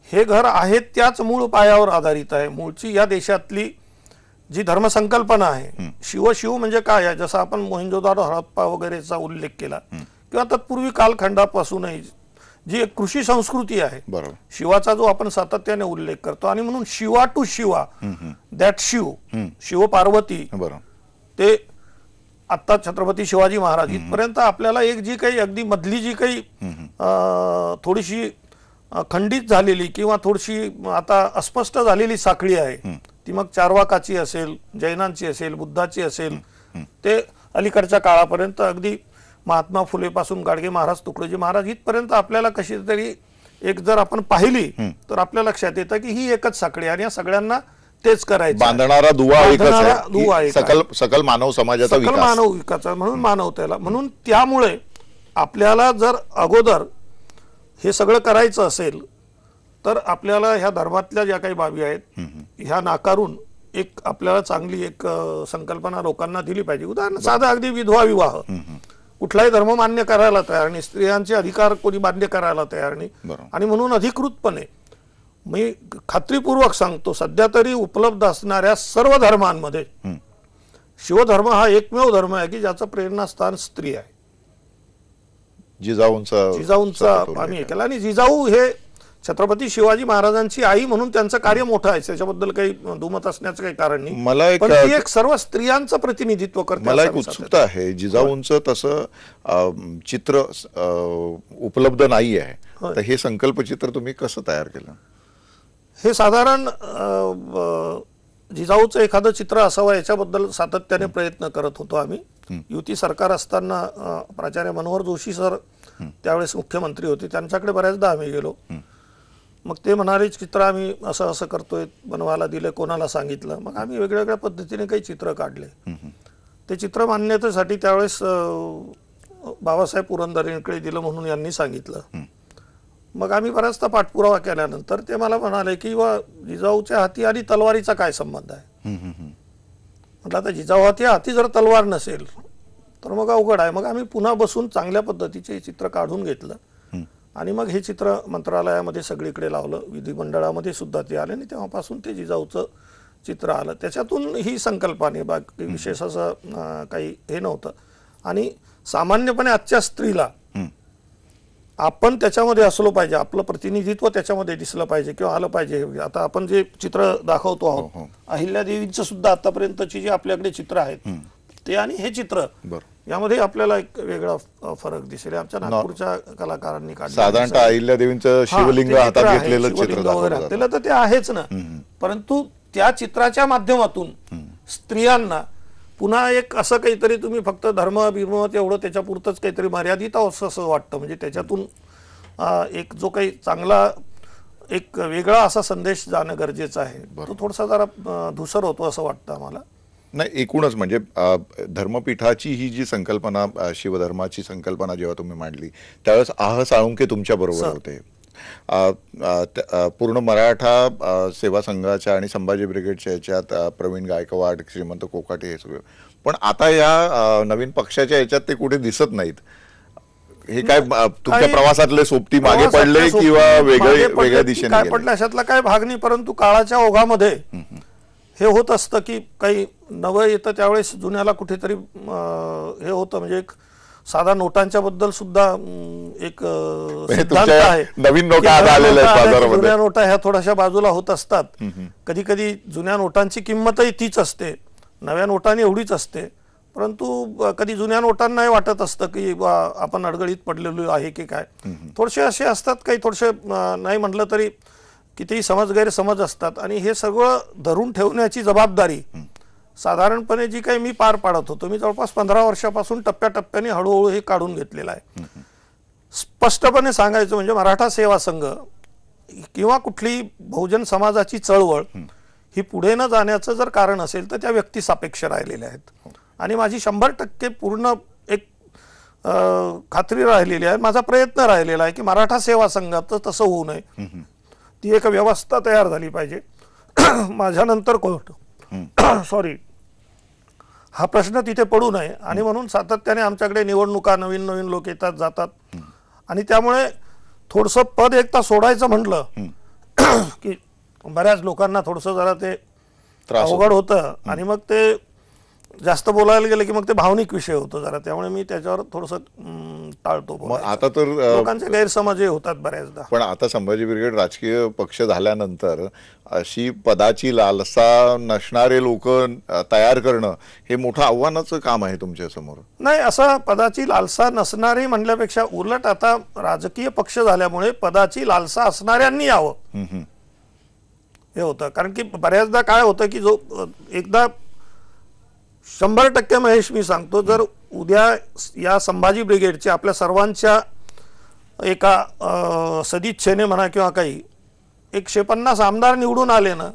हे घर आहे त्याच मूळ पायावर आधारित आहे. मूळची या देशातली जी धर्मसंकल्पना आहे, शिव शिव म्हणजे काय आहे, जसं आपण मोहिंजोदारो हडप्पा वगैरेचा उल्लेख केला किंवा तत्पूर्वी कालखंडापासूनही जी एक कृषी संस्कृती आहे, शिवाचा जो आपण सातत्याने उल्लेख करतो, आणि म्हणून शिवा टू शिवा, दॅट शिव पार्वती, ते आता छत्रपती शिवाजी महाराज इथपर्यंत आपल्याला एक जी काही अगदी मधली जी काही थोडीशी खंडित झालेली किंवा थोडीशी आता अस्पष्ट झालेली साखळी आहे, ती मग चार्वाकाची असेल, जैनांची असेल, बुद्धाची असेल, ते अलीकडच्या काळापर्यंत अगदी महात्मा फुले पासून गाडगे महाराज, तुकडोजी महाराज इथपर्यंत आपल्याला कशी तरी एक जर आपण पाहिली तर आपल्या लक्षात येतं की ही एकच साखळी आणि या सगळ्यांना तेच करायचं. बांधणारा दुवा सकल मानव समाजाचा सकल मानव विकास म्हणून मानवतेला. म्हणून त्यामुळे आपल्याला जर अगोदर हे सगळं करायचं असेल तर आपल्याला ह्या धर्मातल्या ज्या काही बाबी आहेत ह्या नाकारून एक आपल्याला चांगली एक संकल्पना लोकांना दिली पाहिजे. उदाहरण साधा अगदी विधवा विवाह कुठलाही धर्म मान्य करायला तयार नाही, स्त्रियांचे अधिकार कोणी मान्य करायला तयार नाही. आणि म्हणून अधिकृतपणे मी खात्रीपूर्वक सांगतो, सध्या तरी उपलब्ध असणाऱ्या सर्व धर्मांमध्ये शिवधर्म हा एकमेव धर्म आहे की ज्याचं प्रेरणास्थान स्त्री आहे. जिजाऊंचा आम्ही केला, आणि जिजाऊ हे छत्रपती शिवाजी महाराजांची आई म्हणून त्यांचं कार्य मोठं आहे, त्याच्याबद्दल काही दुमत असण्याचं काही कारण नाही. मला एक सर्व स्त्रियांचं प्रतिनिधित्व करते. मला एक उत्सुकता आहे, जिजाऊंचं तसं चित्र उपलब्ध नाही आहे, तर हे संकल्पचित्र तुम्ही कसं तयार केलं? हे साधारण जिजाऊचं एखादं चित्र असावं याच्याबद्दल सातत्याने प्रयत्न करत होतो आम्ही. युती सरकार असताना प्राचार्य मनोहर जोशी सर त्यावेळेस मुख्यमंत्री होते, त्यांच्याकडे बऱ्याचदा आम्ही गेलो. मग ते म्हणाले चित्र आम्ही असं असं करतोय, बनवायला दिलं, कोणाला सांगितलं. मग आम्ही वेगवेगळ्या पद्धतीने काही चित्र काढले. ते चित्र मान्यतेसाठी त्यावेळेस बाबासाहेब पुरंदरेंकडे दिलं म्हणून यांनी सांगितलं. मग आम्ही बराचसा पाठपुरावा केल्यानंतर ते मला म्हणाले की जिजाऊच्या हाती आणि तलवारीचा काय संबंध आहे. म्हटलं आता जिजाऊ हाती जर तलवार नसेल तर मग अवघड आहे. मग आम्ही पुन्हा बसून चांगल्या पद्धतीचे हे चित्र काढून घेतलं आणि मग हे चित्र मंत्रालयामध्ये सगळीकडे लावलं, विधिमंडळामध्ये सुद्धा ते आले आणि तेव्हापासून ते जिजाऊचं चित्र आलं. त्याच्यातून ही संकल्पना, बाकी विशेष असं काही हे नव्हतं. आणि सामान्यपणे आजच्या स्त्रीला आपण त्याच्यामध्ये असलो पाहिजे, आपलं प्रतिनिधित्व त्याच्यामध्ये दिसलं पाहिजे किंवा आलं पाहिजे. आता आपण जे चित्र दाखवतो आहोत, अहिल्यादेवींचं सुद्धा आतापर्यंतची जी आपल्याकडे चित्र आहेत ते आणि हे चित्र, यामध्ये आपल्याला एक वेगळा फरक दिसेल. आमच्या नागपूरच्या कलाकारांनी काढलं, साधारणतः अहिल्यादेवींचं शिवलिंग हातात घेतलेलं चित्र वगैरे तर ते आहेच ना. परंतु त्या चित्राच्या माध्यमातून स्त्रियांना पुन्हा एक असं काहीतरी, तुम्ही फक्त धर्म बिर्म तेवढं त्याच्यापुरतंच काहीतरी मर्यादित असं वाटतं. म्हणजे त्याच्यातून एक जो काही चांगला एक वेगळा असा संदेश जाणं गरजेचं आहे, तो थोडासा जरा धुसर होतो असं वाटतं आम्हाला. नाही, एकूणच म्हणजे धर्मपीठाची ही जी संकल्पना, शिवधर्माची संकल्पना जेव्हा तुम्ही मांडली त्यावेळेस आह साळुंके तुमच्या बरोबर होते. पूर्ण मराठा सेवा संघाच्या आणि संभाजी ब्रिगेडच्या याच्यात प्रवीण गायकवाड, श्रीमंत कोकाटे हे सगळे, पण आता या नवीन पक्षाच्या याच्यात ते कुठे दिसत नाहीत. हे काय तुमच्या प्रवासातले सोबती मागे पडले किंवा वेगळ्या दिशेने पडले अशातला काय भाग नाही. परंतु काळाच्या ओघामध्ये हे होत असतं की काही नवं येतं, त्यावेळेस जुन्याला कुठेतरी हे होतं. म्हणजे एक साधा नोटांच्या बद्दल सुद्धा एक सिद्धांत आहे, नवीन नोटा जुन्या नोटा ह्या थोड्याशा बाजूला होत असतात. कधी कधी जुन्या नोटांची किंमतही तीच असते, नव्या नोटांनी एवढीच असते. परंतु कधी जुन्या नोटांनाही वाटत असतं की आपण अडगळीत पडलेलो आहे की काय. थोडेसे असे असतात, काही थोडेसे नाही म्हटलं तरी कितीही समज गैरसमज असतात. आणि हे सगळं धरून ठेवण्याची जबाबदारी साधारणपणे जी काही मी पार पाडत होतो, मी जवळपास 15 वर्षापासून टप्प्याटप्प्याने हळूहळू हे काढून घेतलेलं आहे. स्पष्टपणे सांगायचं म्हणजे मराठा सेवा संघ किंवा कुठली बहुजन समाजाची चळवळ ही पुढे न जाण्याचं जर कारण असेल तर त्या व्यक्ती सापेक्ष राहिलेल्या आहेत आणि माझी 100% पूर्ण एक खात्री राहिलेली आहे, माझा प्रयत्न राहिलेला आहे की मराठा सेवा संघाचं तसं होऊ नये, ती एक व्यवस्था तयार झाली पाहिजे. माझ्यानंतर कोर्ट सॉरी हा प्रश्न तिथे पडू नये आणि म्हणून सातत्याने आमच्याकडे निवडणुका नवीन नवीन लोक येतात जातात आणि त्यामुळे थोडंसं पद एकदा सोडायचं म्हटलं की बऱ्याच लोकांना थोडंसं जरा ते अवघड होतं आणि मग ते जास्त बोलायला गेलं की मग ते भावनिक विषय होतो जरा, त्यामुळे मी त्याच्यावर थोडंसं टाळतो. आता तर लोकांचे गैरसमज होतात बऱ्याचदा. पण आता संभाजी ब्रिगेड राजकीय पक्ष झाल्यानंतर अशी पदाची लालसा नसणारे लोक तयार करणं हे मोठं आव्हानाचं काम आहे तुमच्या समोर. नाही, असं पदाची लालसा नसणारी म्हणल्यापेक्षा उलट आता राजकीय पक्ष झाल्यामुळे पदाची लालसा असणाऱ्यांनी यावं हे होतं. कारण की बऱ्याचदा काय होतं की जो एकदा 100% महेश मी सांगतो, जर उद्या या संभाजी ब्रिगेडचे आपल्या सर्वांच्या एका सदिच्छेने म्हणा किंवा काही 150 आमदार निवडून आले ना,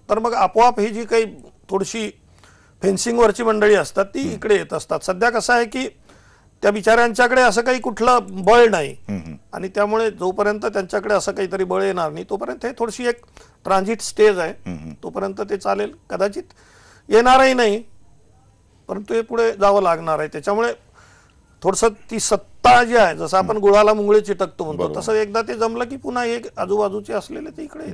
तर मग आपोआप ही जी काही थोडीशी फेन्सिंगवरची मंडळी असतात ती इकडे येत असतात. सध्या कसं आहे की त्या बिचाऱ्यांच्याकडे असं काही कुठलं बळ नाही आणि त्यामुळे जोपर्यंत त्यांच्याकडे असं काहीतरी बळ येणार नाही तोपर्यंत हे थोडीशी एक ट्रान्झिट स्टेज आहे, तोपर्यंत ते चालेल. कदाचित येणारही नाही, परंतु हे पुढे जावं लागणार आहे. त्याच्यामुळे थोडंसं ती सत्ता जी आहे, जसं आपण गुळाला मुंगळे चिटकतो म्हणतो, तसं एकदा ते जमलं की पुन्हा एक आजूबाजूचे असलेले ते इकडे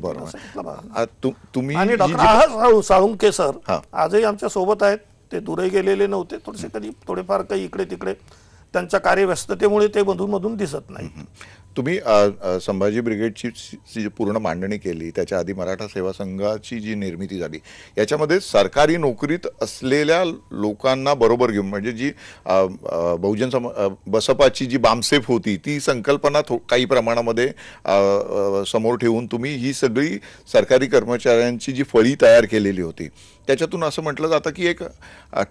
तुम्ही. आणि डॉक्टर साळुंके सर आजही आमच्या सोबत आहेत, ते दूरही गेलेले नव्हते. थोडेसे कधी थोडेफार काही इकडे तिकडे त्यांच्या कार्यव्यस्ततेमुळे ते मधून मधून दिसत नाही. तुम्ही संभाजी ब्रिगेडची जी पूर्ण मांडणी केली, त्याच्या आधी मराठा सेवा संघाची जी निर्मिती झाली, याच्यामध्ये सरकारी नोकरीत असलेल्या लोकांना बरोबर घेऊन, म्हणजे जी बहुजन बसपाची जी बामसेफ होती ती संकल्पना काही प्रमाणामध्ये समोर ठेवून तुम्ही ही सगळी सरकारी कर्मचाऱ्यांची जी फळी तयार केलेली होती, त्याच्यातून असं म्हटलं जातं की एक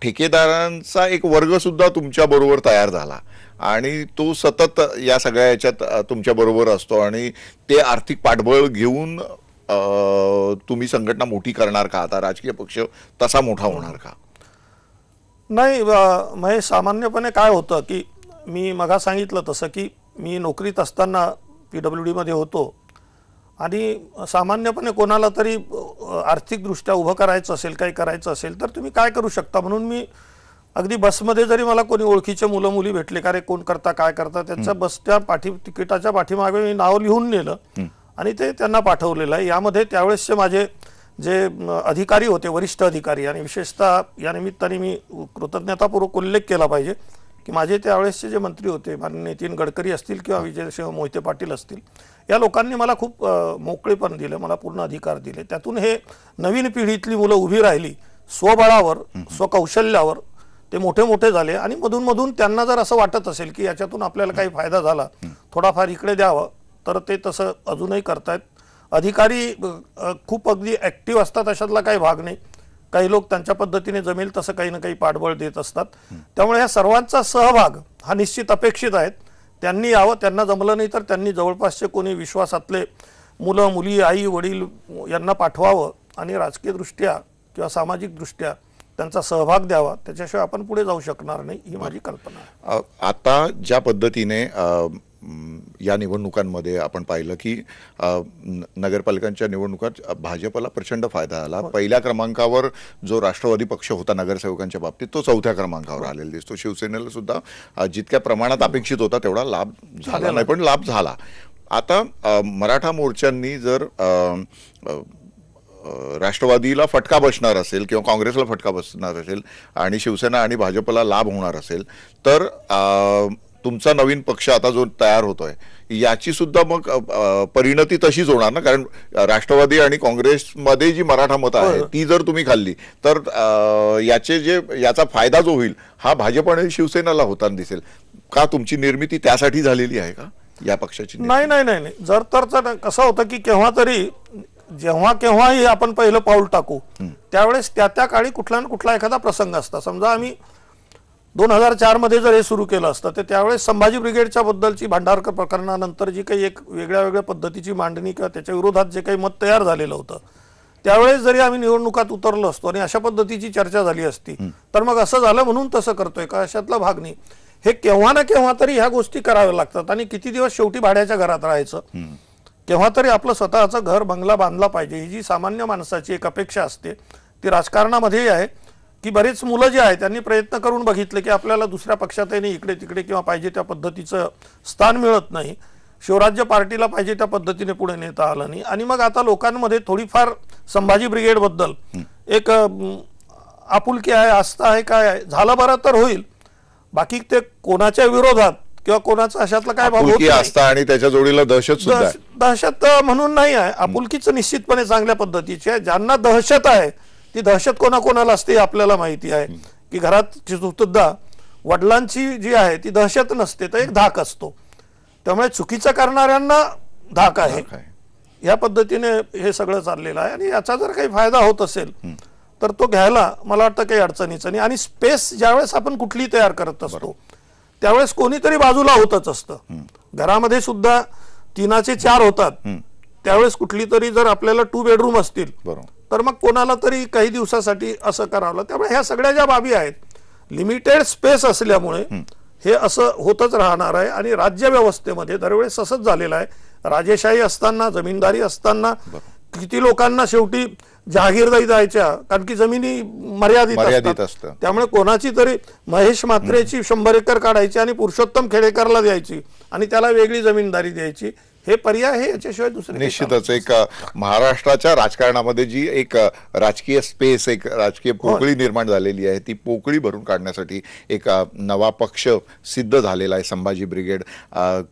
ठेकेदारांचा एक वर्ग सुद्धा तुमच्या बरोबर तयार झाला आणि तो सतत या सगळ्या याच्यात तुमच्या बरोबर असतो आणि ते आर्थिक पाठबळ घेऊन तुम्ही संघटना मोठी करणार का? आता राजकीय पक्ष तसा मोठा होणार का? नाही, महेश, सामान्यपणे काय होतं की मी मगा सांगितलं तसं की मी नोकरीत असताना PWD मध्ये होतो आणि सामान्यपणे कोणाला तरी आर्थिकदृष्ट्या उभं करायचं असेल, काही करायचं असेल तर तुम्ही काय करू शकता म्हणून मी अगदी बसमध्ये जरी मला कोणी ओळखीचे मुलं मुली भेटले का रे कोण करता काय करता, त्यांच्या बसच्या तिकिटाच्या पाठीमागे मी नाव लिहून नेलं आणि ते त्यांना पाठवलेलं आहे. यामध्ये त्यावेळेसचे माझे जे अधिकारी होते, वरिष्ठ अधिकारी, आणि विशेषतः या निमित्ताने मी कृतज्ञतापूर्वक उल्लेख केला पाहिजे की माझे त्यावेळेसचे जे मंत्री होते, माननीय नितीन गडकरी असतील किंवा विजयसिंह मोहिते पाटील असतील, या लोकांनी मला खूप मोकळेपण दिलं, मला पूर्ण अधिकार दिले. त्यातून हे नवीन पिढीतली मुलं उभी राहिली, स्वबळावर स्वकौशल्यावर ते मोठे मोठे झाले आणि मधून मधून त्यांना जर असं वाटत असेल की याच्यातून आपल्याला काही फायदा झाला, थोडाफार इकडे द्यावं, तर ते तसं अजूनही करतायत. अधिकारी खूप अगदी ॲक्टिव्ह असतात, अशातला काही भाग नाही. काही लोक त्यांच्या पद्धतीने जमेल तसं काही ना काही पाठबळ देत असतात. त्यामुळे ह्या सर्वांचा सहभाग हा निश्चित अपेक्षित आहे. त्यांनी यावं, त्यांना जमलं नाही तर त्यांनी जवळपासचे कोणी विश्वासातले मुलं मुली, आई वडील यांना पाठवावं आणि राजकीयदृष्ट्या किंवा सामाजिकदृष्ट्या त्यांचा सहभाग द्यावा. त्याच्याशिवाय आपण पुढे जाऊ शकणार नाही, ही माझी कल्पना आहे. आता ज्या पद्धतीने या निवडणुकांमध्ये आपण पाहिलं की नगरपालिकांच्या निवडणुकात भाजपला प्रचंड फायदा झाला. पहिल्या क्रमांकावर जो राष्ट्रवादी पक्ष होता नगरसेवकांच्या बाबतीत, तो 4थ्या क्रमांकावर आलेला दिसतो. शिवसेनेला सुद्धा जितक्या प्रमाणात अपेक्षित होता तेवढा लाभ झाला नाही, पण लाभ झाला. आता मराठा मोर्चांनी जर राष्ट्रवादीला फटका बसणार असेल किंवा काँग्रेसला फटका बसणार असेल आणि शिवसेना आणि भाजपला लाभ होणार असेल, तर तुमचा नवीन पक्ष आता जो तयार होतोय याची सुद्धा मग परिणती तशीच होणार ना? कारण राष्ट्रवादी आणि काँग्रेसमध्ये जी मराठा मतं आहे ती जर तुम्ही खाल्ली तर याचा फायदा जो होईल हा भाजप आणि शिवसेनेला होताना दिसेल का? तुमची निर्मिती त्यासाठी झालेली आहे का या पक्षाची? नाही नाही नाही नाही, जर तर कसं होतं की केव्हा तरी जेव्हा केव्हाही आपण पहिलं पाऊल टाकू त्यावेळेस त्या त्या काळी कुठला ना कुठला एखादा प्रसंग असता. समजा आम्ही 2004 मध्ये जर हे सुरू केलं असतं तर त्यावेळेस संभाजी ब्रिगेडच्या बद्दलची भांडारकर प्रकरणानंतर जी काही एक वेगळ्या वेगळ्या पद्धतीची मांडणी किंवा त्याच्या विरोधात जे काही मत तयार झालेलं होतं त्यावेळेस जरी आम्ही निवडणुकात उतरलो असतो आणि अशा पद्धतीची चर्चा झाली असती तर मग असं झालं म्हणून तसं करतोय का, अशातला भाग नाही. हे केव्हा ना केव्हा तरी ह्या गोष्टी कराव्या लागतात आणि किती दिवस शेवटी भाड्याच्या घरात राहायचं. केव्हा तरी आपलं स्वतःचं घर बंगला बांधला पाहिजे, ही जी सामान्य माणसाची एक अपेक्षा असते ती राजकारणामध्येही आहे. की बरेच मुलं जे आहेत त्यांनी प्रयत्न करून बघितले की आपल्याला दुसऱ्या पक्षातही नाही, इकडे तिकडे किंवा पाहिजे त्या पद्धतीचं स्थान मिळत नाही, शिवराज्य पार्टीला पाहिजे त्या पद्धतीने पुढे नेता आलं नाही. आणि मग आता लोकांमध्ये थोडीफार संभाजी ब्रिगेडबद्दल एक आपुलकी आहे, आस्था आहे, काय आहे, झालं बरं तर होईल. बाकी ते कोणाच्या विरोधात किंवा कोणाचा अशातला काय भाव होत आपुलकी असता आणि त्याच्या जोडीला दहशत सुद्धा आहे. दहशत म्हणून नाही आहे, आपुलकीच निश्चितपणे चांगल्या पद्धतीची आहे. ज्यांना दहशत आहे ती दहशत कोणाकोणाला असते आपल्याला माहिती आहे की घरात सुद्धा वडिलांची जी आहे ती दहशत नसते तर एक धाक असतो. त्यामुळे चुकीचं करणाऱ्यांना धाक आहे. या पद्धतीने हे सगळं चाललेलं आहे आणि याचा जर काही फायदा होत असेल तर तो घ्यायला मला वाटतं काही अडचणीच नाही. आणि स्पेस ज्यावेळेस आपण कुठली तयार करत असतो त्यावेळेस कोणीतरी बाजूला होतच असतं. घरामध्ये सुद्धा 3चे 4 होतात, त्यावेळेस कुठली तरी जर आपल्याला 2 बेडरूम असतील तर मग कोणाला तरी काही दिवसासाठी असं करावं. त्यामुळे ह्या सगळ्या ज्या बाबी आहेत लिमिटेड स्पेस असल्यामुळे हे असं होतच राहणार आहे. आणि राज्य व्यवस्थेमध्ये दरवेळेस असंच झालेलं आहे. राजेशाही असताना, जमीनदारी असताना किती लोकांना शेवटी जहागीरदारी द्यायच्या, कारण की जमिनी मर्यादित असतात. त्यामुळे कोणाची तरी महेश म्हात्रेची 100 एकर काढायची आणि पुरुषोत्तम खेडेकरला द्यायची आणि त्याला वेगळी जमीनदारी द्यायची. हे पर्याय हे याच्याशिवाय दुसरे निश्चितच एक महाराष्ट्राच्या राजकारणामध्ये जी एक राजकीय स्पेस, एक राजकीय पोकळी निर्माण झालेली आहे ती पोकळी भरून काढण्यासाठी एक नवा पक्ष सिद्ध झालेला आहे संभाजी ब्रिगेड.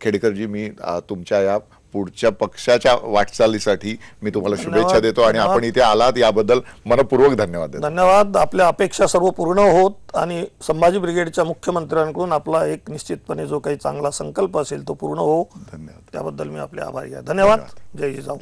खेडेकरजी, मी तुमच्या या पुढच्या पक्षाच्या वाटचालीसाठी मी तुम्हाला शुभेच्छा देतो आणि आपण इथे आलात याबद्दल मनपूर्वक धन्यवाद देतो. धन्यवाद. आपल्या अपेक्षा सर्व पूर्ण होत आणि संभाजी ब्रिगेडच्या मुख्यमंत्र्यांकडून आपला एक निश्चितपणे जो काही चांगला संकल्प असेल तो पूर्ण हो. धन्यवाद. त्याबद्दल मी आपले आभारी आहे. धन्यवाद. जय जिजाऊ.